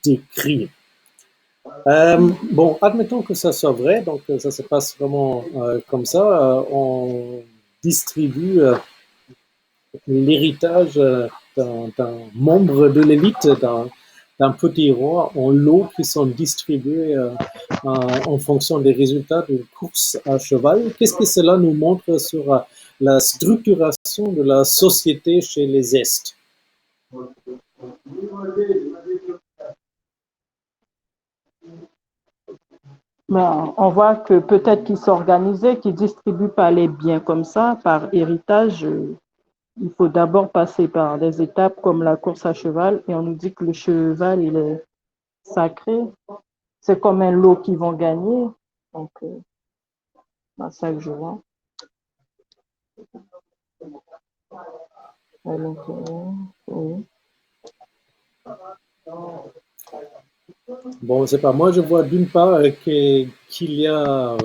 décrit. Bon, admettons que ça soit vrai, donc ça se passe vraiment comme ça. On distribue l'héritage d'un membre de l'élite, d'un petit roi en lots qui sont distribués en fonction des résultats d'une course à cheval. Qu'est-ce que cela nous montre sur la structuration de la société chez les Est? Ben, on voit que peut-être qu'ils s'organisaient, qu'ils ne distribuent pas les biens comme ça, par héritage. Il faut d'abord passer par des étapes comme la course à cheval, et on nous dit que le cheval, il est sacré. C'est comme un lot qu'ils vont gagner. Donc, c'est ça que je vois. Oui. Bon, je sais pas. Moi, je vois d'une part qu'il y a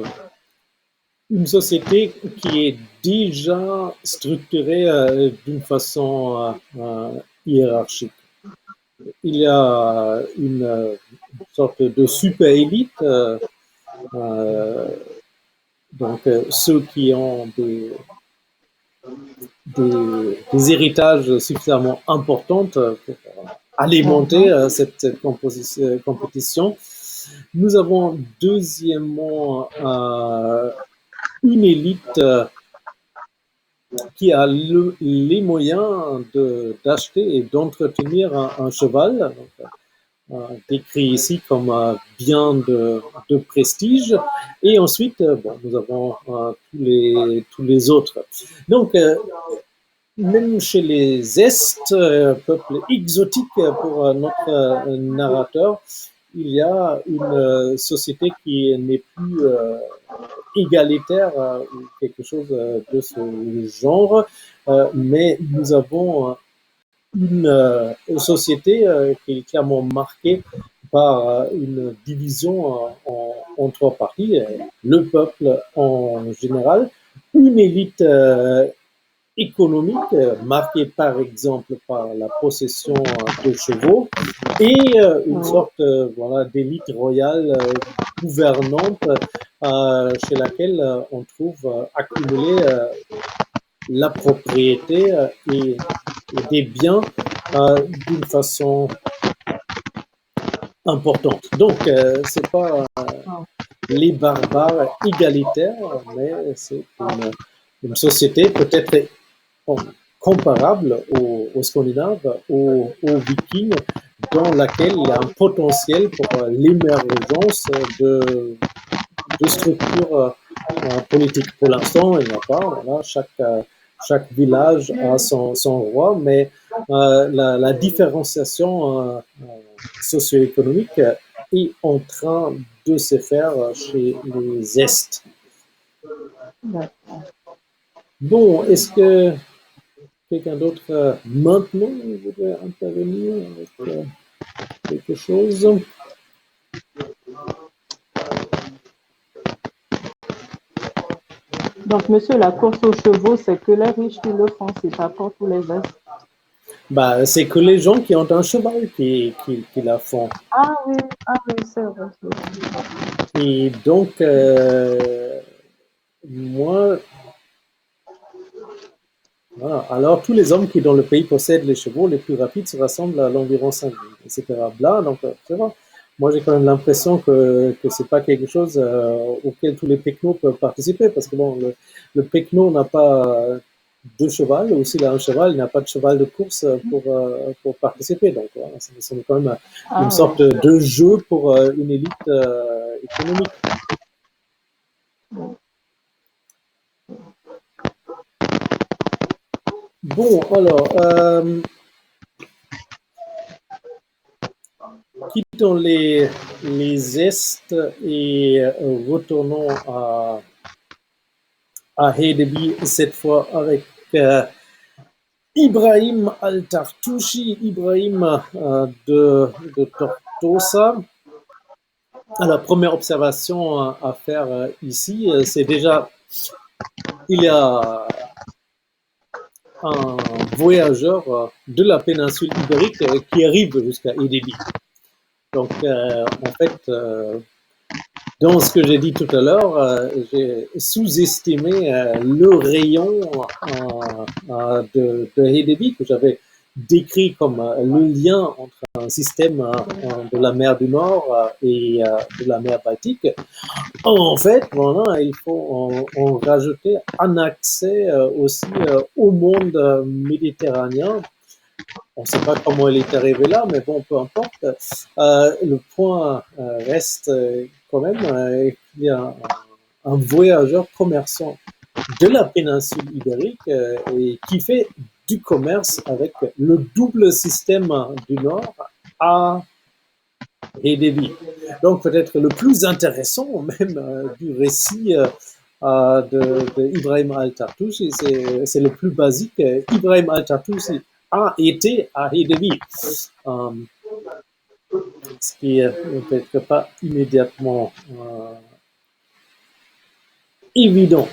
une société qui est déjà structurée d'une façon hiérarchique. Il y a une sorte de super élite, donc ceux qui ont des héritages suffisamment importants pour alimenter cette compétition. Nous avons deuxièmement une élite qui a les moyens d'acheter et d'entretenir un cheval, décrit ici comme bien de prestige. Et ensuite, bon, nous avons tous les autres. Donc, même chez les Est, peuple exotique pour notre narrateur, il y a une société qui n'est plus égalitaire ou quelque chose de ce genre, mais nous avons une société qui est clairement marquée par une division en trois parties. Le peuple en général, une élite économique marquée par exemple par la possession de chevaux et une sorte voilà, d'élite royale gouvernante chez laquelle on trouve accumuler la propriété et des biens d'une façon importante. Donc, c'est pas les barbares égalitaires, mais c'est une société peut-être comparable aux Scandinaves, aux Vikings, dans laquelle il y a un potentiel pour l'émergence de structures politiques. Pour l'instant, il n'y en a pas. Voilà, chaque village a son roi, mais la différenciation socio-économique est en train de se faire chez les Est. Bon, est-ce que quelqu'un d'autre maintenant voudrait intervenir avec quelque chose? Donc, monsieur, la course aux chevaux, c'est que les riches qui le font, c'est pas pour tous les Est. Bah, c'est que les gens qui ont un cheval qui la font. Ah oui, c'est vrai. C'est vrai. Et donc, moi, voilà. Alors, tous les hommes qui dans le pays possèdent les chevaux les plus rapides se rassemblent à l'environ 5 000, etc. Bla, donc, c'est vrai. Moi, j'ai quand même l'impression que c'est pas quelque chose auquel tous les pecnos peuvent participer, parce que bon, le pecno n'a pas de cheval, ou s'il a un cheval, il n'a pas de cheval de course pour participer. Donc, voilà, c'est quand même une Ah sorte oui. de jeu pour une élite économique. Bon, alors, quittons les Est et retournons à Hedeby, cette fois avec Ibrahim Al-Tartouchi, Ibrahim de Tortosa. La première observation à faire ici, c'est déjà, il y a un voyageur de la péninsule ibérique qui arrive jusqu'à Hedeby. Donc, en fait, dans ce que j'ai dit tout à l'heure, j'ai sous-estimé le rayon de Hedeby que j'avais décrit comme le lien entre un système de la mer du Nord et de la mer Baltique. En fait, voilà, il faut en rajouter un accès aussi au monde méditerranéen. On ne sait pas comment elle est arrivée là, mais bon, peu importe. Le point reste quand même qu'il y a un voyageur commerçant de la péninsule ibérique et qui fait du commerce avec le double système du Nord à Hedeby. Donc peut-être le plus intéressant même du récit de Ibrahim Al-Tartouchi, c'est le plus basique. Ibrahim Al-Tartouchi a été à Hedeby, ce qui n'est peut-être pas immédiatement évident.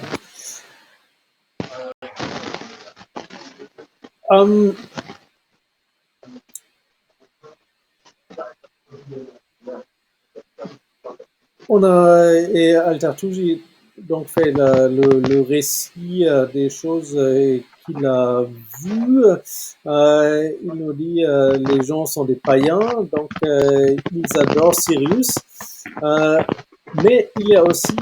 On a, et Al-Tartouchi donc fait le récit des choses qu'il a vues. Il nous dit les gens sont des païens, donc ils adorent Sirius. Mais il y a aussi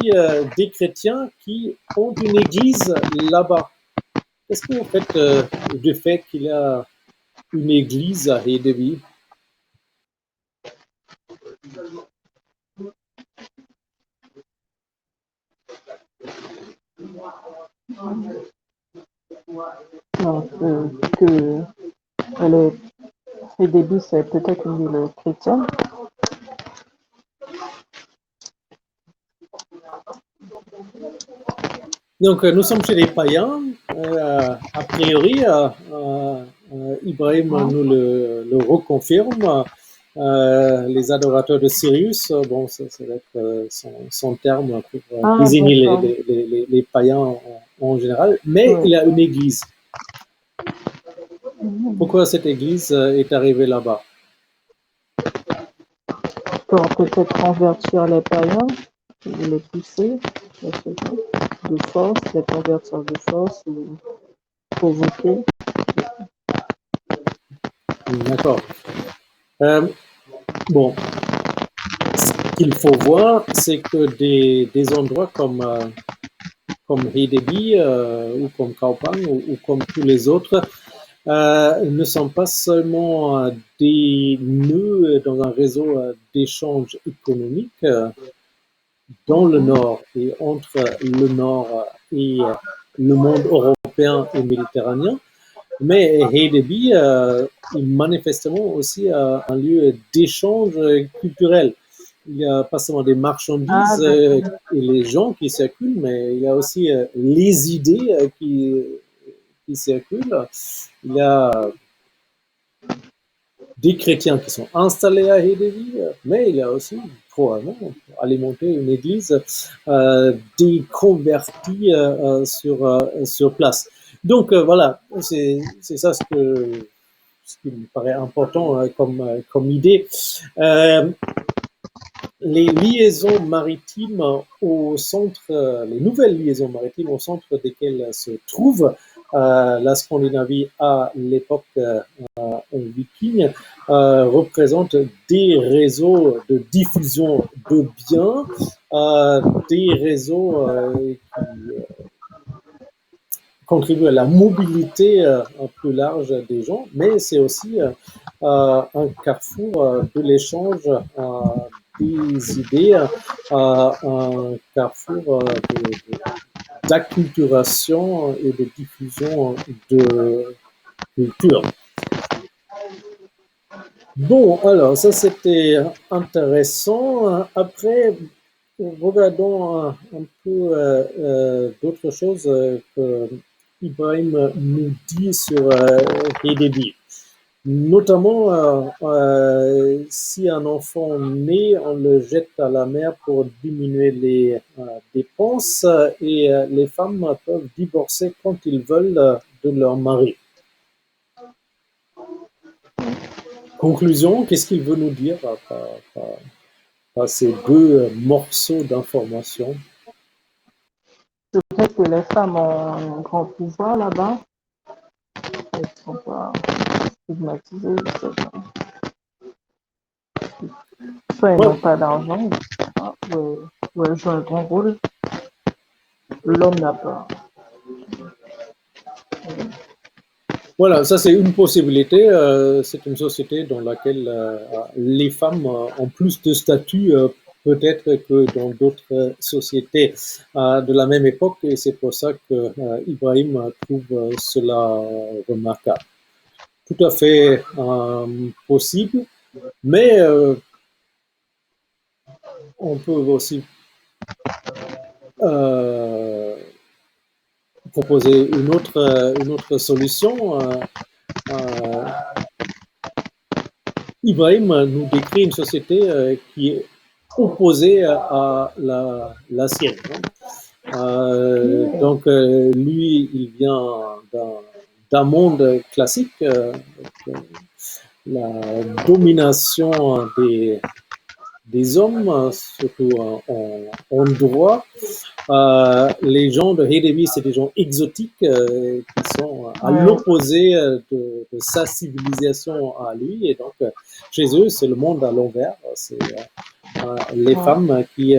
des chrétiens qui ont une église là-bas. Qu'est-ce que vous faites du fait qu'il y a une église à Hedeby? Donc, que le début, c'est peut-être une ville chrétienne. Donc, nous sommes chez les païens. A priori, Ibrahim nous le reconfirme. Les adorateurs de Sirius, bon, ça va être son terme pour désigner les païens en général. Mais il y a une église. Pourquoi cette église est arrivée là-bas? Pour peut-être convertir les païens, les pousser, de force, les convertir de force ou provoquer. D'accord. Bon, ce qu'il faut voir, c'est que des endroits comme Hedeby ou comme Kaupang ou comme tous les autres ne sont pas seulement des nœuds dans un réseau d'échanges économiques dans le Nord et entre le Nord et le monde européen et méditerranéen, mais Hedeby est manifestement aussi un lieu d'échange culturel. Il n'y a pas seulement des marchandises et les gens qui circulent, mais il y a aussi les idées qui circulent. Il y a des chrétiens qui sont installés à Hedeby, mais il y a aussi probablement, pour alimenter une église, des convertis sur place. Donc voilà, c'est ça ce ce qui me paraît important comme idée. Les liaisons maritimes au centre, les nouvelles liaisons maritimes au centre desquelles se trouve la Scandinavie à l'époque viking représentent des réseaux de diffusion de biens, des réseaux qui contribuent à la mobilité plus large des gens, mais c'est aussi un carrefour de l'échange des idées, un carrefour d'acculturation et de diffusion de culture. Bon, alors ça c'était intéressant. Après, regardons un peu d'autres choses que Ibrahim nous dit sur Hedebi. Notamment, si un enfant naît, on le jette à la mer pour diminuer les dépenses et les femmes peuvent divorcer quand ils veulent de leur mari. Conclusion, qu'est-ce qu'il veut nous dire par ces deux morceaux d'information? Peut-être que les femmes ont un grand pouvoir là-bas. Elles ne sont pas stigmatisées, je sais pas. Soit elles n'ont pas d'argent, ou elles jouent un grand rôle. L'homme n'a pas. Voilà, ça c'est une possibilité. C'est une société dans laquelle les femmes ont plus de statut peut-être que dans d'autres sociétés de la même époque, et c'est pour ça que Ibrahim trouve cela remarquable. Tout à fait possible, mais on peut aussi proposer une autre solution. Ibrahim nous décrit une société qui est opposée à la sienne. Donc, lui, il vient d'un monde classique, la domination des hommes, surtout en droit. Les gens de Hedebi, c'est des gens exotiques qui sont à l'opposé de sa civilisation à lui. Et donc, chez eux, c'est le monde à l'envers. C'est les femmes qui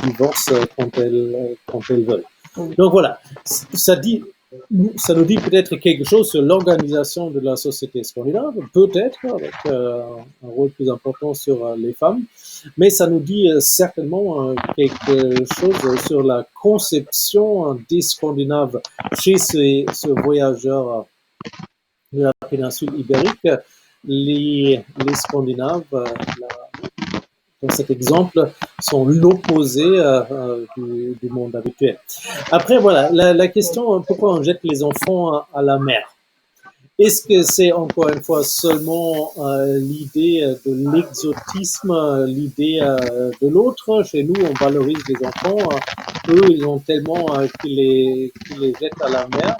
divorcent quand elles veulent. Donc voilà, ça nous dit peut-être quelque chose sur l'organisation de la société scandinave, peut-être avec un rôle plus important sur les femmes, mais ça nous dit certainement quelque chose sur la conception des Scandinaves chez ce voyageur de la péninsule ibérique. Les Scandinaves, dans cet exemple, sont l'opposé du monde habituel. Après, voilà, la question, pourquoi on jette les enfants à la mer? Est-ce que c'est encore une fois seulement l'idée de l'exotisme, l'idée de l'autre? Chez nous, on valorise les enfants. Eux, ils ont tellement qu'ils les jettent à la mer.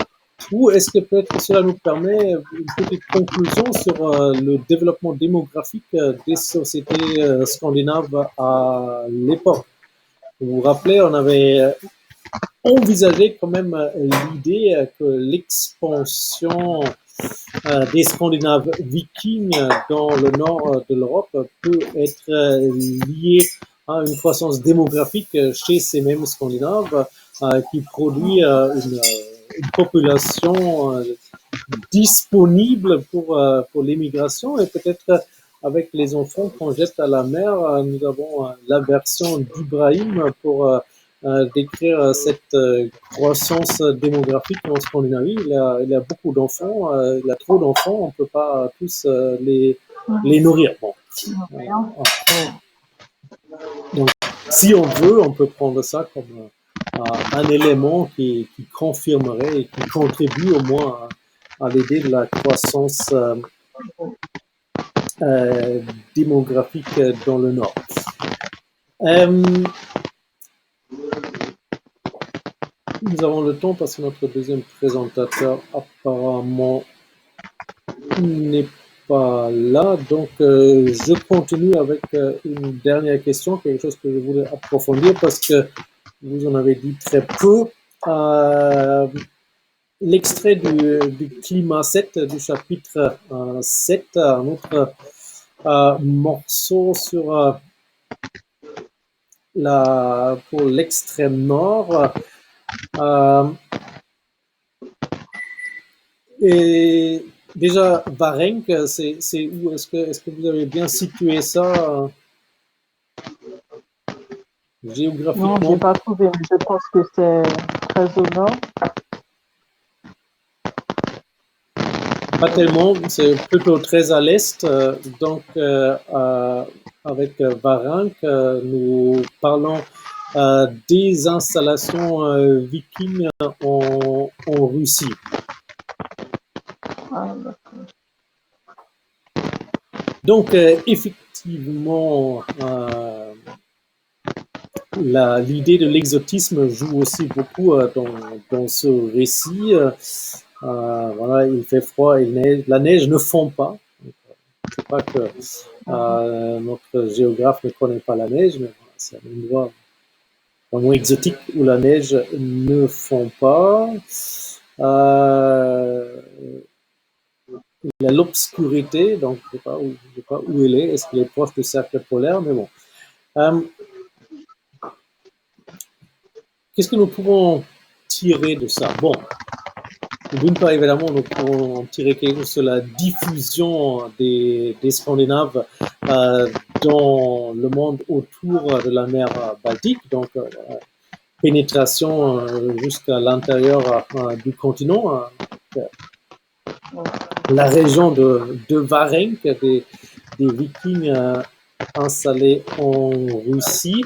Ou est-ce que peut-être cela nous permet une petite conclusion sur le développement démographique des sociétés scandinaves à l'époque? Vous vous rappelez, on avait envisagé quand même l'idée que l'expansion des Scandinaves vikings dans le nord de l'Europe peut être liée à une croissance démographique chez ces mêmes Scandinaves qui produit une population disponible pour l'émigration, et peut-être avec les enfants qu'on jette à la mer, nous avons la version d'Ibrahim pour décrire cette croissance démographique en Scandinavie. Il y a beaucoup d'enfants, il y a trop d'enfants, on ne peut pas tous les nourrir. Bon. Donc, si on veut, on peut prendre ça comme un élément qui confirmerait et qui contribue au moins à l'idée de la croissance démographique dans le Nord. Nous avons le temps parce que notre deuxième présentateur apparemment n'est pas là, donc je continue avec une dernière question, quelque chose que je voulais approfondir parce que vous en avez dit très peu. L'extrait du climat 7, du chapitre 7, un autre morceau sur pour l'extrême nord. Et déjà, Varennes, c'est où? Est-ce que vous avez bien situé ça Non, j'ai géographiquement? pas trouvé, mais je pense que c'est très au nord. Pas tellement, c'est plutôt très à l'est. Donc, avec Varennes, nous parlons des installations vikings en Russie. Ah, d'accord. Donc, effectivement, l'idée de l'exotisme joue aussi beaucoup dans ce récit. Voilà, il fait froid, il neige. La neige ne fond pas. C'est pas que notre géographe ne connaît pas la neige, mais voilà, c'est un endroit vraiment exotique où la neige ne fond pas. Il y a l'obscurité, donc je ne sais pas où elle est. Est-ce qu'il est proche du cercle polaire? Mais bon. Qu'est-ce que nous pouvons tirer de ça? Bon, d'une part, évidemment, nous pouvons en tirer quelque chose sur la diffusion des Scandinaves dans le monde autour de la mer Baltique, donc pénétration jusqu'à l'intérieur du continent. La région de Varennes, des Vikings installés en Russie.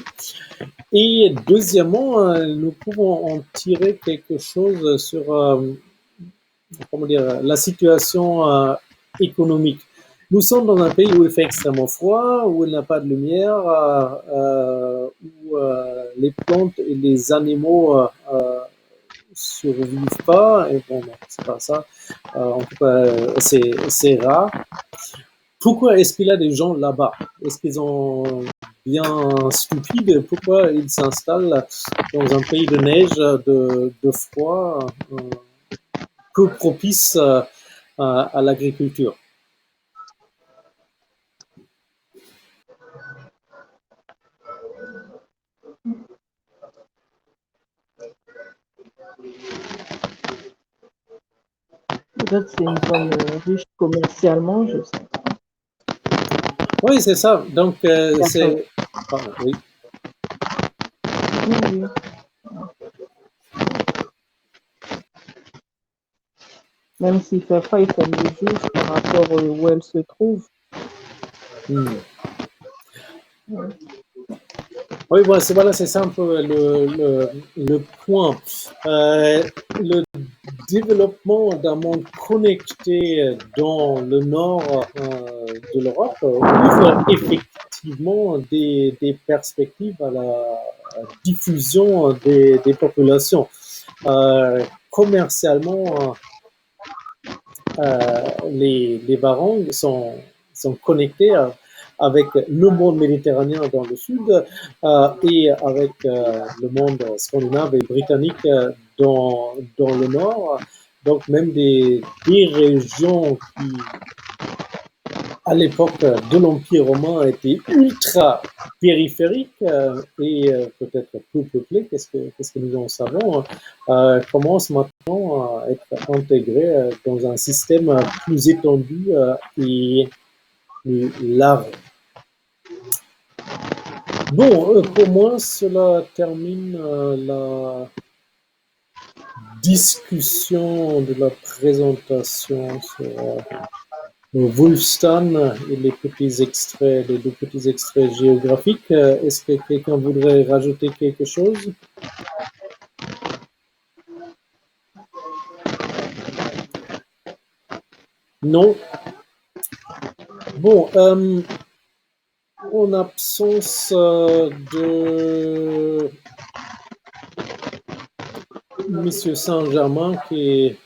Et deuxièmement, nous pouvons en tirer quelque chose sur comment dire, la situation économique. Nous sommes dans un pays où il fait extrêmement froid, où il n'y a pas de lumière, où les plantes et les animaux survivent pas. Et bon, c'est pas ça. En tout cas, c'est rare. Pourquoi est-ce qu'il y a des gens là-bas? Est-ce qu'ils sont bien stupides? Pourquoi ils s'installent dans un pays de neige, de froid, peu propice à l'agriculture? Peut-être c'est une zone riche commercialement, je sais. Oui, c'est ça. Donc, D'accord. c'est... Pardon, oui. Oui, oui. Même s'il fait froid, il fait mieux juste par rapport où elle se trouve. Hmm. Oui, bon, voilà, c'est ça un peu le point. Le développement d'un monde connecté dans le nord de l'Europe ouvre effectivement des perspectives à la diffusion des populations. Commercialement, les barons sont connectés avec le monde méditerranéen dans le sud et avec le monde scandinave et britannique dans le nord. Donc même des régions qui, à l'époque de l'Empire romain, étaient ultra périphériques peut-être peu peuplées, qu'est-ce que nous en savons, commencent maintenant à être intégrées dans un système plus étendu et plus large. Bon, pour moi, cela termine la discussion de la présentation sur Wolfstan et les petits extraits, les deux petits extraits géographiques. Est-ce que quelqu'un voudrait rajouter quelque chose? Non. Bon, en absence de Monsieur Saint-Germain qui est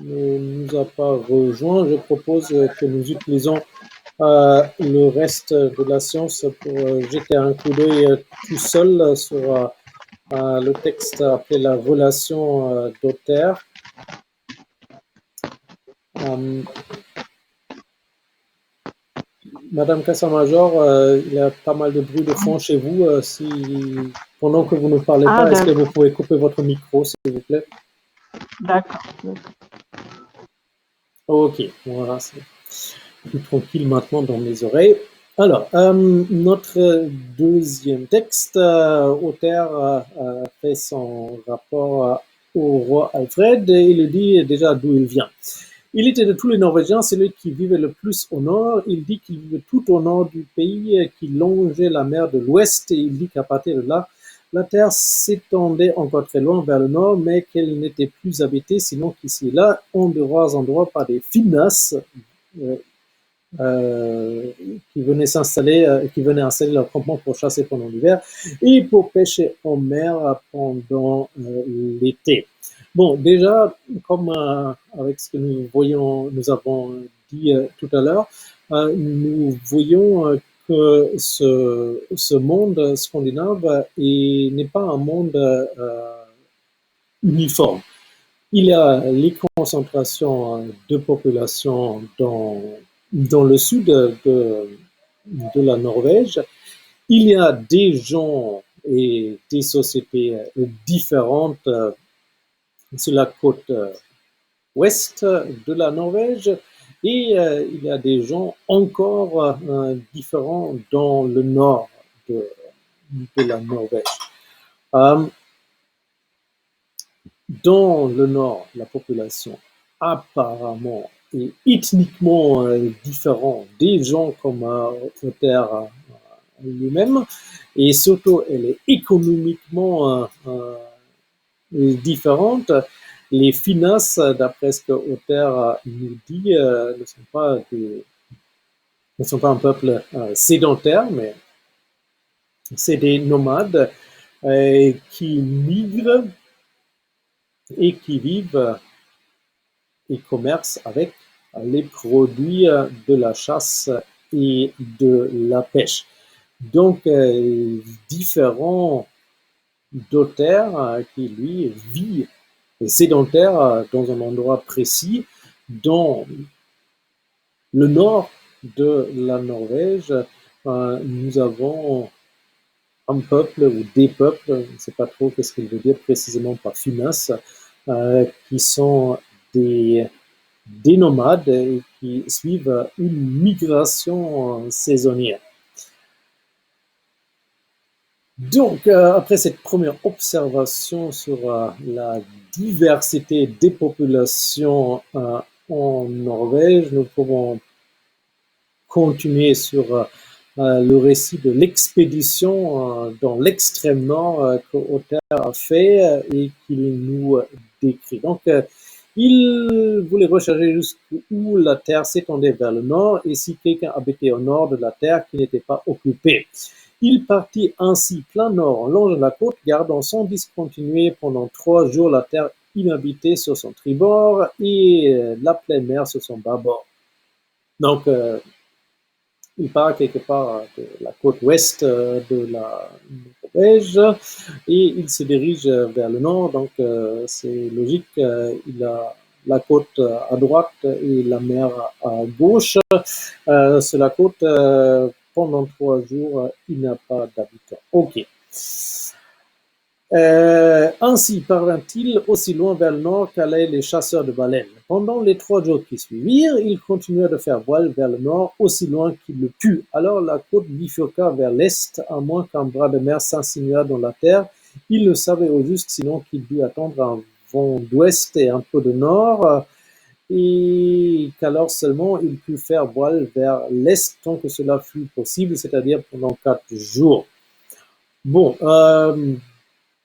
ne nous a pas rejoint. Je propose que nous utilisons le reste de la séance pour jeter un coup d'œil tout seul sur le texte appelé la relation d'auteur. Madame Cassamajor, il y a pas mal de bruit de fond chez vous. Pendant que vous ne parlez pas, est-ce que vous pouvez couper votre micro, s'il vous plaît? D'accord. Ok, voilà, c'est plus tranquille maintenant dans mes oreilles. Alors, notre deuxième texte, auteur fait son rapport au roi Alfred et il dit déjà d'où il vient. Il était de tous les Norvégiens celui qui vivait le plus au nord. Il dit qu'il vivait tout au nord du pays, qui longeait la mer de l'ouest, et il dit qu'à partir de là, la terre s'étendait encore très loin vers le nord, mais qu'elle n'était plus habitée, sinon qu'ici et là, en de rares endroits, par des finasses qui venaient installer leur campement pour chasser pendant l'hiver et pour pêcher en mer pendant l'été. Bon, déjà, comme avec ce que nous avons dit tout à l'heure, nous voyons que ce monde scandinave n'est pas un monde uniforme. Il y a les concentrations de population dans le sud de la Norvège. Il y a des gens et des sociétés différentes sur la côte ouest de la Norvège et il y a des gens encore différents dans le nord de la Norvège. Dans le nord, la population apparemment est ethniquement différente des gens comme Otter lui-même et surtout elle est économiquement différente. Les finances, d'après ce que Otter nous dit, ne sont pas un peuple sédentaire, mais c'est des nomades qui migrent et qui vivent et commercent avec les produits de la chasse et de la pêche. Donc, différents d'auteurs qui, lui, vit sédentaire dans un endroit précis, dans le nord de la Norvège, nous avons un peuple ou des peuples, je ne sais pas trop qu'est-ce qu'il veut dire précisément par finance, qui sont des nomades et qui suivent une migration saisonnière. Donc, après cette première observation sur la diversité des populations en Norvège, nous pouvons continuer sur le récit de l'expédition dans l'extrême nord que Otter a fait et qu'il nous décrit. Donc, il voulait rechercher jusqu'où la terre s'étendait vers le nord et si quelqu'un habitait au nord de la terre qui n'était pas occupée. Il partit ainsi plein nord, long de la côte, gardant sans discontinuer pendant 3 jours la terre inhabitée sur son tribord et la pleine mer sur son bâbord. Donc, il part quelque part de la côte ouest de la Norvège et il se dirige vers le nord. Donc, c'est logique, il a la côte à droite et la mer à gauche. Sur la côte, pendant 3 jours, il n'y a pas d'habitants. Ok. Ainsi parvint-il aussi loin vers le nord qu'allaient les chasseurs de baleines. Pendant les 3 jours qui suivirent, il continua de faire voile vers le nord aussi loin qu'il le put. Alors la côte bifurqua vers l'est, à moins qu'un bras de mer s'insinuât dans la terre. Il ne savait au juste sinon qu'il dut attendre un vent d'ouest et un peu de nord, et qu'alors seulement il put faire voile vers l'est tant que cela fut possible, c'est-à-dire pendant 4 jours. Bon,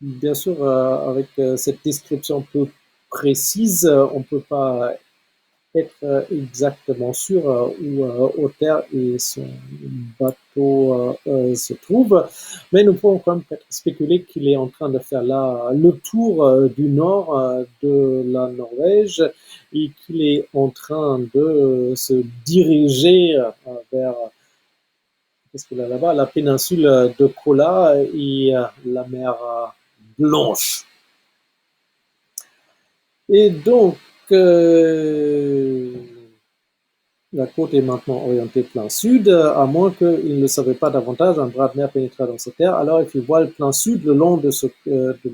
bien sûr, avec cette description peu précise, on ne peut pas être exactement sûr où Otter et son bateau se trouvent, mais nous pouvons quand même peut-être spéculer qu'il est en train de faire là le tour du nord de la Norvège et qu'il est en train de se diriger vers qu'est-ce qu'il a là-bas, la péninsule de Kola et la mer Blanche. Et donc, la côte est maintenant orientée plein sud, à moins qu'il ne le savait pas davantage, un bras de mer pénétra dans cette terre. Alors, il faut voir le plein sud le long de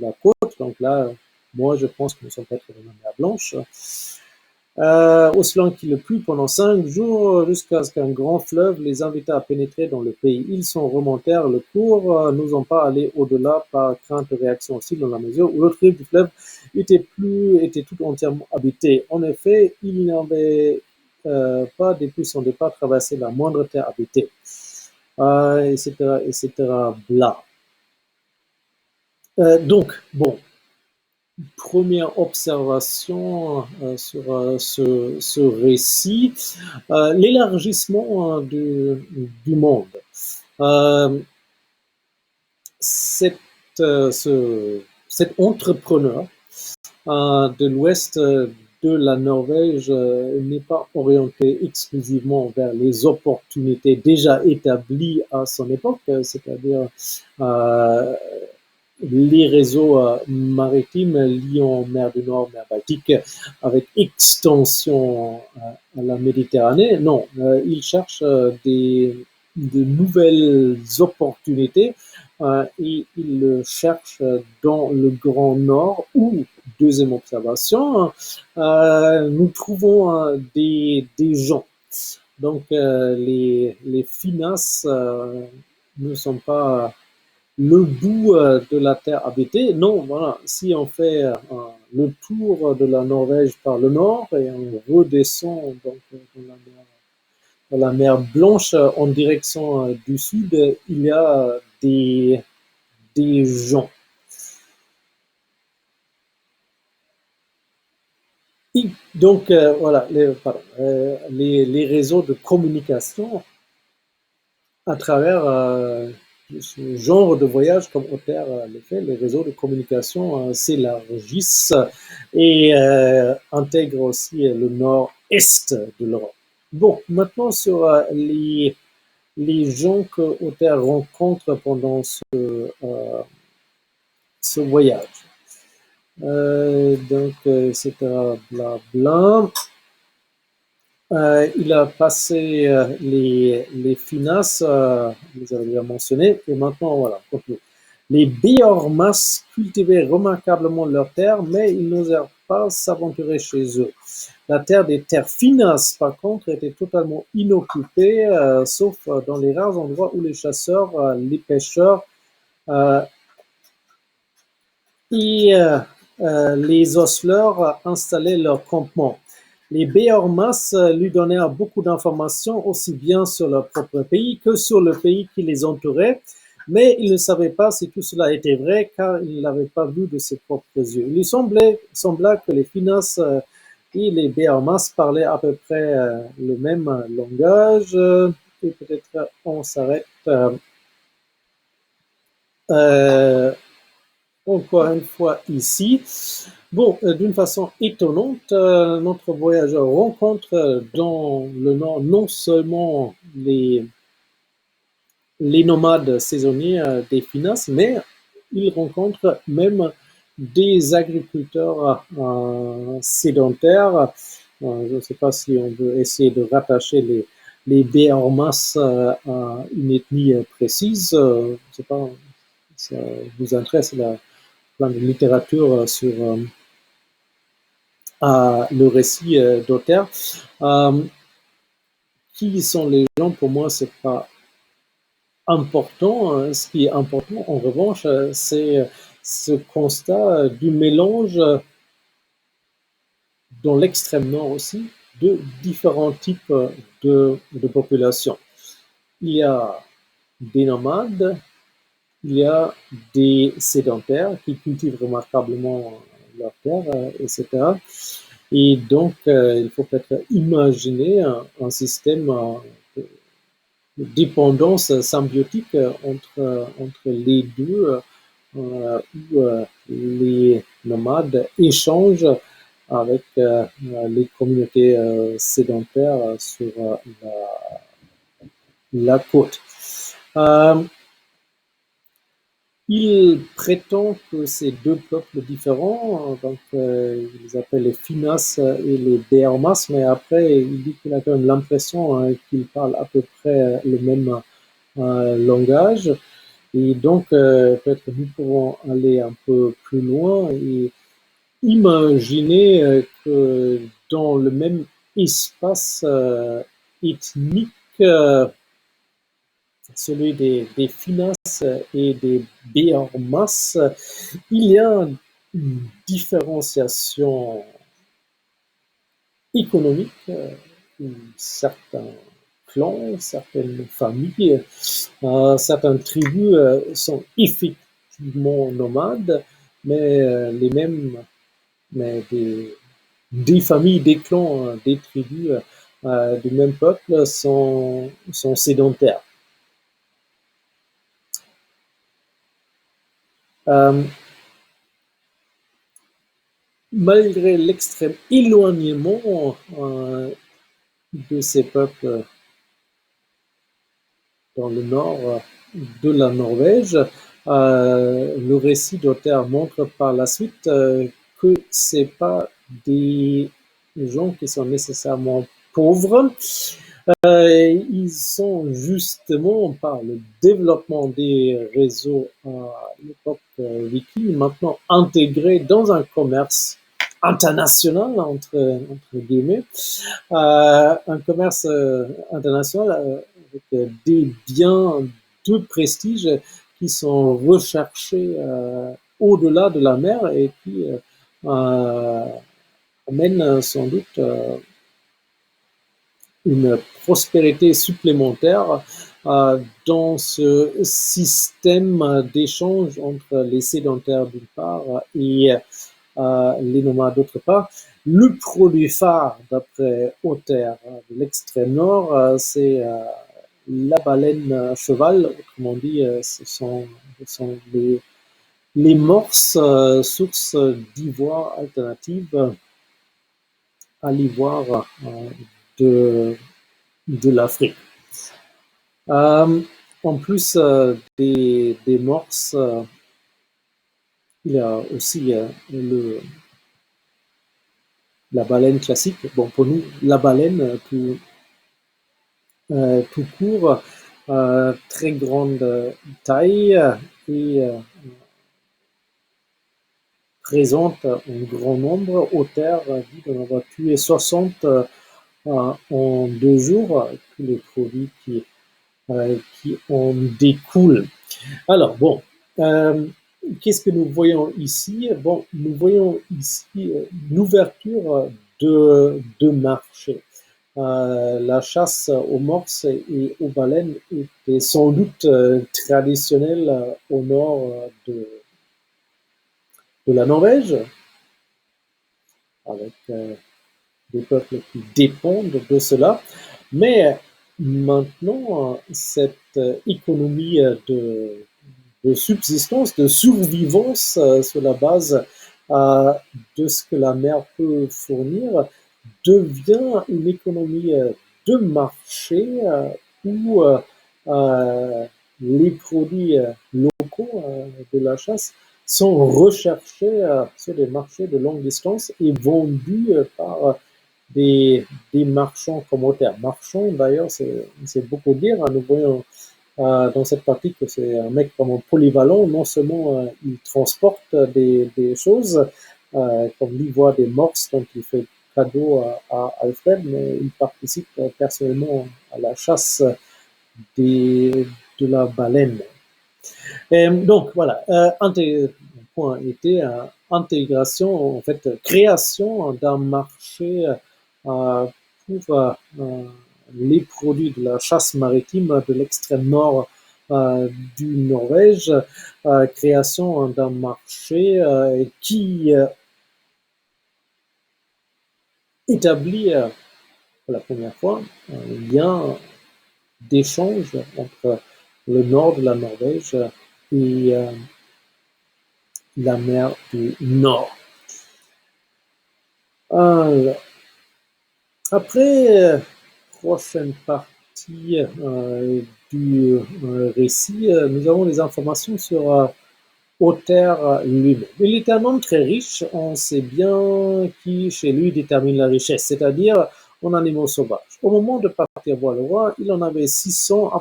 la côte. Donc là, moi, je pense que nous sommes peut-être dans la mer Blanche. Aussi long qu'il le plut pendant 5 jours, jusqu'à ce qu'un grand fleuve les invita à pénétrer dans le pays. Ils s'en remontèrent le cours, n'osant pas aller au-delà par crainte de réaction hostile dans la mesure où l'autre rive du fleuve était tout entièrement habitée. En effet, il n'avait pas, depuis son départ, traversé la moindre terre habitée, etc., bla. Donc, bon, première observation sur ce récit, l'élargissement du monde. Cet entrepreneur de l'ouest de la Norvège n'est pas orienté exclusivement vers les opportunités déjà établies à son époque, c'est-à-dire les réseaux maritimes liant mer du Nord, mer Baltique, avec extension à la Méditerranée. Non, il cherche de nouvelles opportunités et il le cherche dans le Grand Nord où, deuxième observation, nous trouvons des gens. Donc, les Finas ne sont pas le bout de la terre habitée. Non, voilà, si on fait le tour de la Norvège par le nord et on redescend donc, dans la mer Blanche en direction du sud, il y a des gens. Et donc, voilà, les réseaux de communication à travers ce genre de voyage, comme Otter le fait, les réseaux de communication s'élargissent et intègrent aussi le nord-est de l'Europe. Bon, maintenant sur les gens que Otter rencontre pendant ce voyage. Donc, c'est blabla. Il a passé les Finas, vous avez déjà mentionné, et maintenant, voilà, continue. Les Beormas cultivaient remarquablement leur terre, mais ils n'osèrent pas s'aventurer chez eux. La terre des terres Finas, par contre, était totalement inoccupée, sauf dans les rares endroits où les chasseurs, les pêcheurs et les osseleurs installaient leur campement. Les Beormas lui donnèrent beaucoup d'informations aussi bien sur leur propre pays que sur le pays qui les entourait, mais il ne savait pas si tout cela était vrai car il ne l'avait pas vu de ses propres yeux. Il lui sembla que les Finas et les Beormas parlaient à peu près le même langage, et peut-être on s'arrête encore une fois ici. Bon, d'une façon étonnante, notre voyageur rencontre dans le nord non seulement les nomades saisonniers des Finas, mais il rencontre même des agriculteurs sédentaires. Je ne sais pas si on veut essayer de rattacher les Beormas à une ethnie précise. Je ne sais pas, ça vous intéresse plein de littérature sur le récit d'Otter. Qui sont les gens, pour moi, c'est pas important. Ce qui est important, en revanche, c'est ce constat du mélange dans l'extrême nord aussi de différents types de populations. Il y a des nomades, il y a des sédentaires qui cultivent remarquablement leur terre, etc. Et donc, il faut peut-être imaginer un système de dépendance symbiotique entre les deux, où les nomades échangent avec les communautés sédentaires sur la côte. Il prétend que ces deux peuples différents, donc il les appelle les Finas et les Bearmas, mais après il dit qu'il a quand même l'impression qu'ils parlent à peu près le même langage. Et donc peut-être que nous pourrons aller un peu plus loin et imaginer que dans le même espace ethnique, celui des Finas et des Bearmas, il y a une différenciation économique où certains clans, certaines familles, certaines tribus sont effectivement nomades, mais les mêmes, mais des familles, des clans, des tribus du même peuple sont sédentaires. Malgré l'extrême éloignement de ces peuples dans le nord de la Norvège, le récit d'Other montre par la suite que c'est pas des gens qui sont nécessairement pauvres. Ils sont justement, par le développement des réseaux à l'époque viking, maintenant intégrés dans un commerce international, entre guillemets, un commerce international avec des biens de prestige qui sont recherchés au-delà de la mer et qui amènent sans doute une prospérité supplémentaire dans ce système d'échange entre les sédentaires d'une part et les nomades d'autre part. Le produit phare, d'après Other, de l'extrême nord, c'est la baleine cheval, autrement dit, ce sont les morses, sources d'ivoire alternative à l'ivoire de l'Afrique. En plus des morses, il y a aussi la baleine classique. Bon, pour nous, la baleine tout court, très grande taille et présente en grand nombre. Other dit qu'on va tuer 60 en 2 jours, tous les produits qui en découlent. Alors, bon, qu'est-ce que nous voyons ici? Bon, nous voyons ici l'ouverture de marché. La chasse aux morses et aux baleines était sans doute traditionnelle au nord de la Norvège, avec des peuples qui dépendent de cela. Mais maintenant, cette économie de subsistance, de survivance sur la base de ce que la mer peut fournir, devient une économie de marché où les produits locaux de la chasse sont recherchés sur des marchés de longue distance et vendus par des marchands communautaires. Marchand, d'ailleurs, c'est beaucoup dire. Nous voyons dans cette partie que c'est un mec vraiment polyvalent. Non seulement il transporte des choses, comme l'ivoire des morses dont il fait cadeau à Alfred, mais il participe personnellement à la chasse de la baleine. Et donc voilà, le point était intégration, en fait, création d'un marché pour les produits de la chasse maritime de l'extrême nord du Norvège, création d'un marché qui établit pour la première fois un lien d'échange entre le nord de la Norvège et la mer du Nord. Alors, après, prochaine partie du récit, nous avons des informations sur Otter lui-même. Il est un homme très riche, on sait bien qui chez lui détermine la richesse, c'est-à-dire en animaux sauvages. Au moment de partir voir le roi, il en avait 600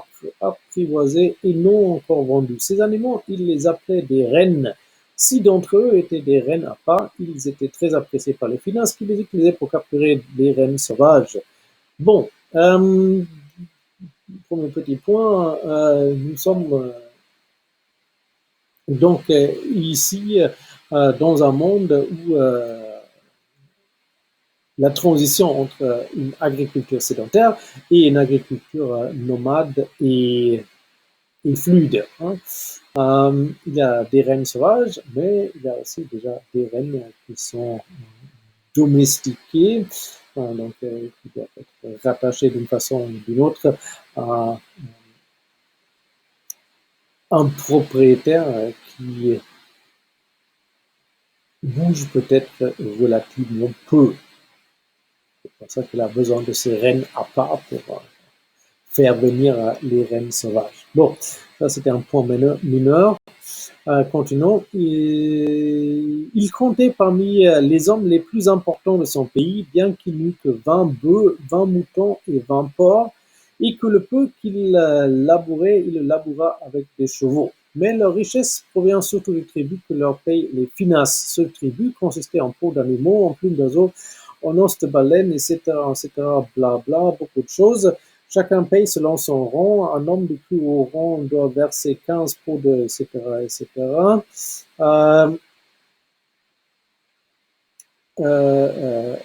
apprivoisés et non encore vendus. Ces animaux, il les appelait des reines. 6 d'entre eux étaient des reines à part. Ils étaient très appréciés par les finances qui les utilisaient pour capturer des reines sauvages. Bon, premier petit point, nous sommes donc ici dans un monde où la transition entre une agriculture sédentaire et une agriculture nomade est fluide. Hein. Il y a des rennes sauvages, mais il y a aussi déjà des rennes qui sont domestiquées, donc qui doivent être rattachées d'une façon ou d'une autre à un propriétaire qui bouge peut-être relativement peu. C'est pour ça qu'il a besoin de ces rennes à part pour faire venir les rennes sauvages. Bon, ça c'était un point mineur. Continuons. Il comptait parmi les hommes les plus importants de son pays, bien qu'il n'eût que 20 bœufs, 20 moutons et 20 porcs, et que le peu qu'il labourait, il le laboura avec des chevaux. Mais leur richesse provient surtout des tribus que leur payent les finances. Ce tribut consistait en peaux d'animaux, en plumes d'oiseaux, en os de baleine, etc., blabla, beaucoup de choses. Chacun paye selon son rang. Un homme du plus haut rang doit verser 15 pots de, etc., etc. Euh, euh, euh,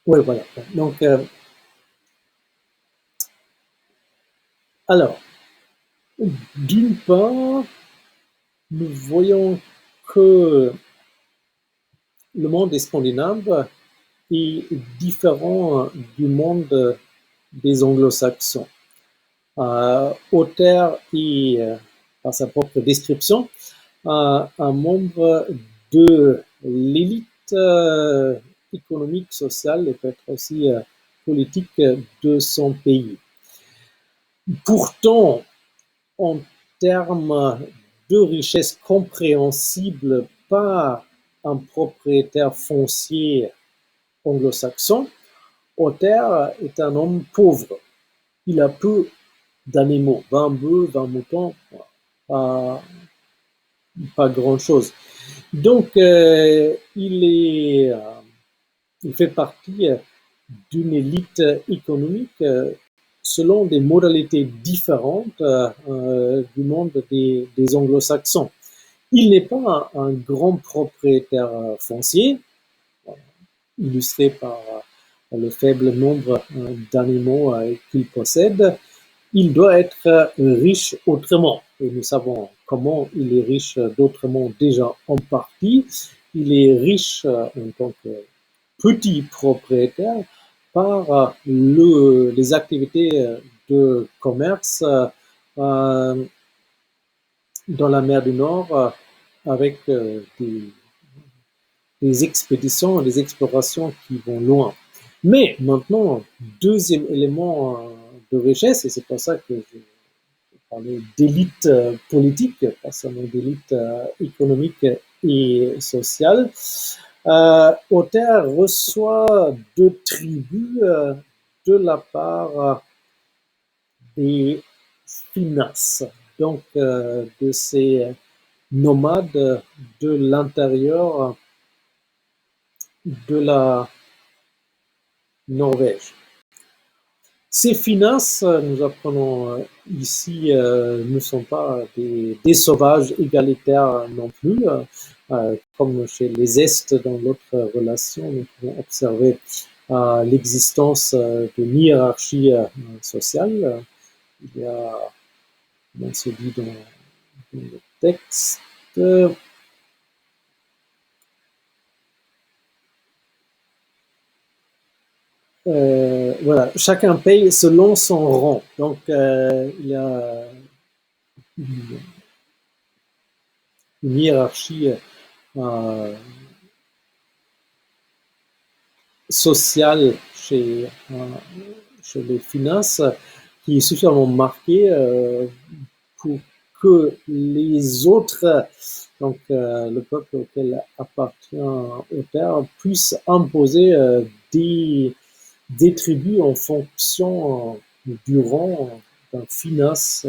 oui, voilà. Donc, alors, d'une part, nous voyons que le monde scandinave est différent du monde des anglo-saxons. Otter est, par sa propre description, un membre de l'élite économique, sociale et peut-être aussi politique de son pays. Pourtant, en termes de richesse compréhensible par un propriétaire foncier anglo-saxon, Otter est un homme pauvre. Il a peu d'animaux, 20 bœufs, 20 moutons, pas grand-chose. Donc, il fait partie d'une élite économique selon des modalités différentes du monde des anglo-saxons. Il n'est pas un grand propriétaire foncier, illustré par le faible nombre d'animaux qu'il possède. Il doit être riche autrement. Et nous savons comment il est riche d'autrement déjà en partie. Il est riche en tant que petit propriétaire par les activités de commerce dans la mer du Nord avec des expéditions, des explorations qui vont loin. Mais maintenant, deuxième élément de richesse, et c'est pour ça que je parlais d'élite politique, pas seulement d'élite économique et sociale, Otter reçoit de tribus de la part des finances, donc de ces nomades de l'intérieur de la Norvège. Ces finances, nous apprenons ici, ne sont pas des sauvages égalitaires non plus. Comme chez les Est, dans l'autre relation, nous pouvons observer l'existence d'une hiérarchie sociale. Il y a, comme on se dit dans le texte, voilà, chacun paye selon son rang. Donc, il y a une hiérarchie sociale chez les finances qui est suffisamment marquée pour que les autres, donc le peuple auquel appartient Uther, puissent imposer des tribus en fonction du rang d'un finance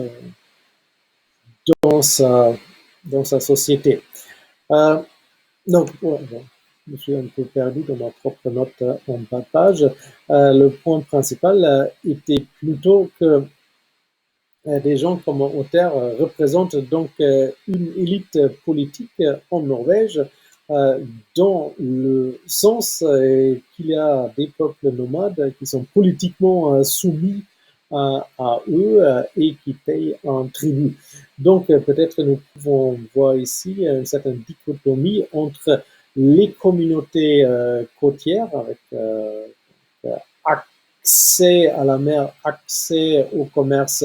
dans sa société. Donc, je me suis un peu perdu dans ma propre note en bas de page. Le point principal était plutôt que des gens comme Uther représentent donc une élite politique en Norvège dans le sens qu'il y a des peuples nomades qui sont politiquement soumis à eux et qui payent un tribut. Donc peut-être nous pouvons voir ici une certaine dichotomie entre les communautés côtières avec accès à la mer, accès au commerce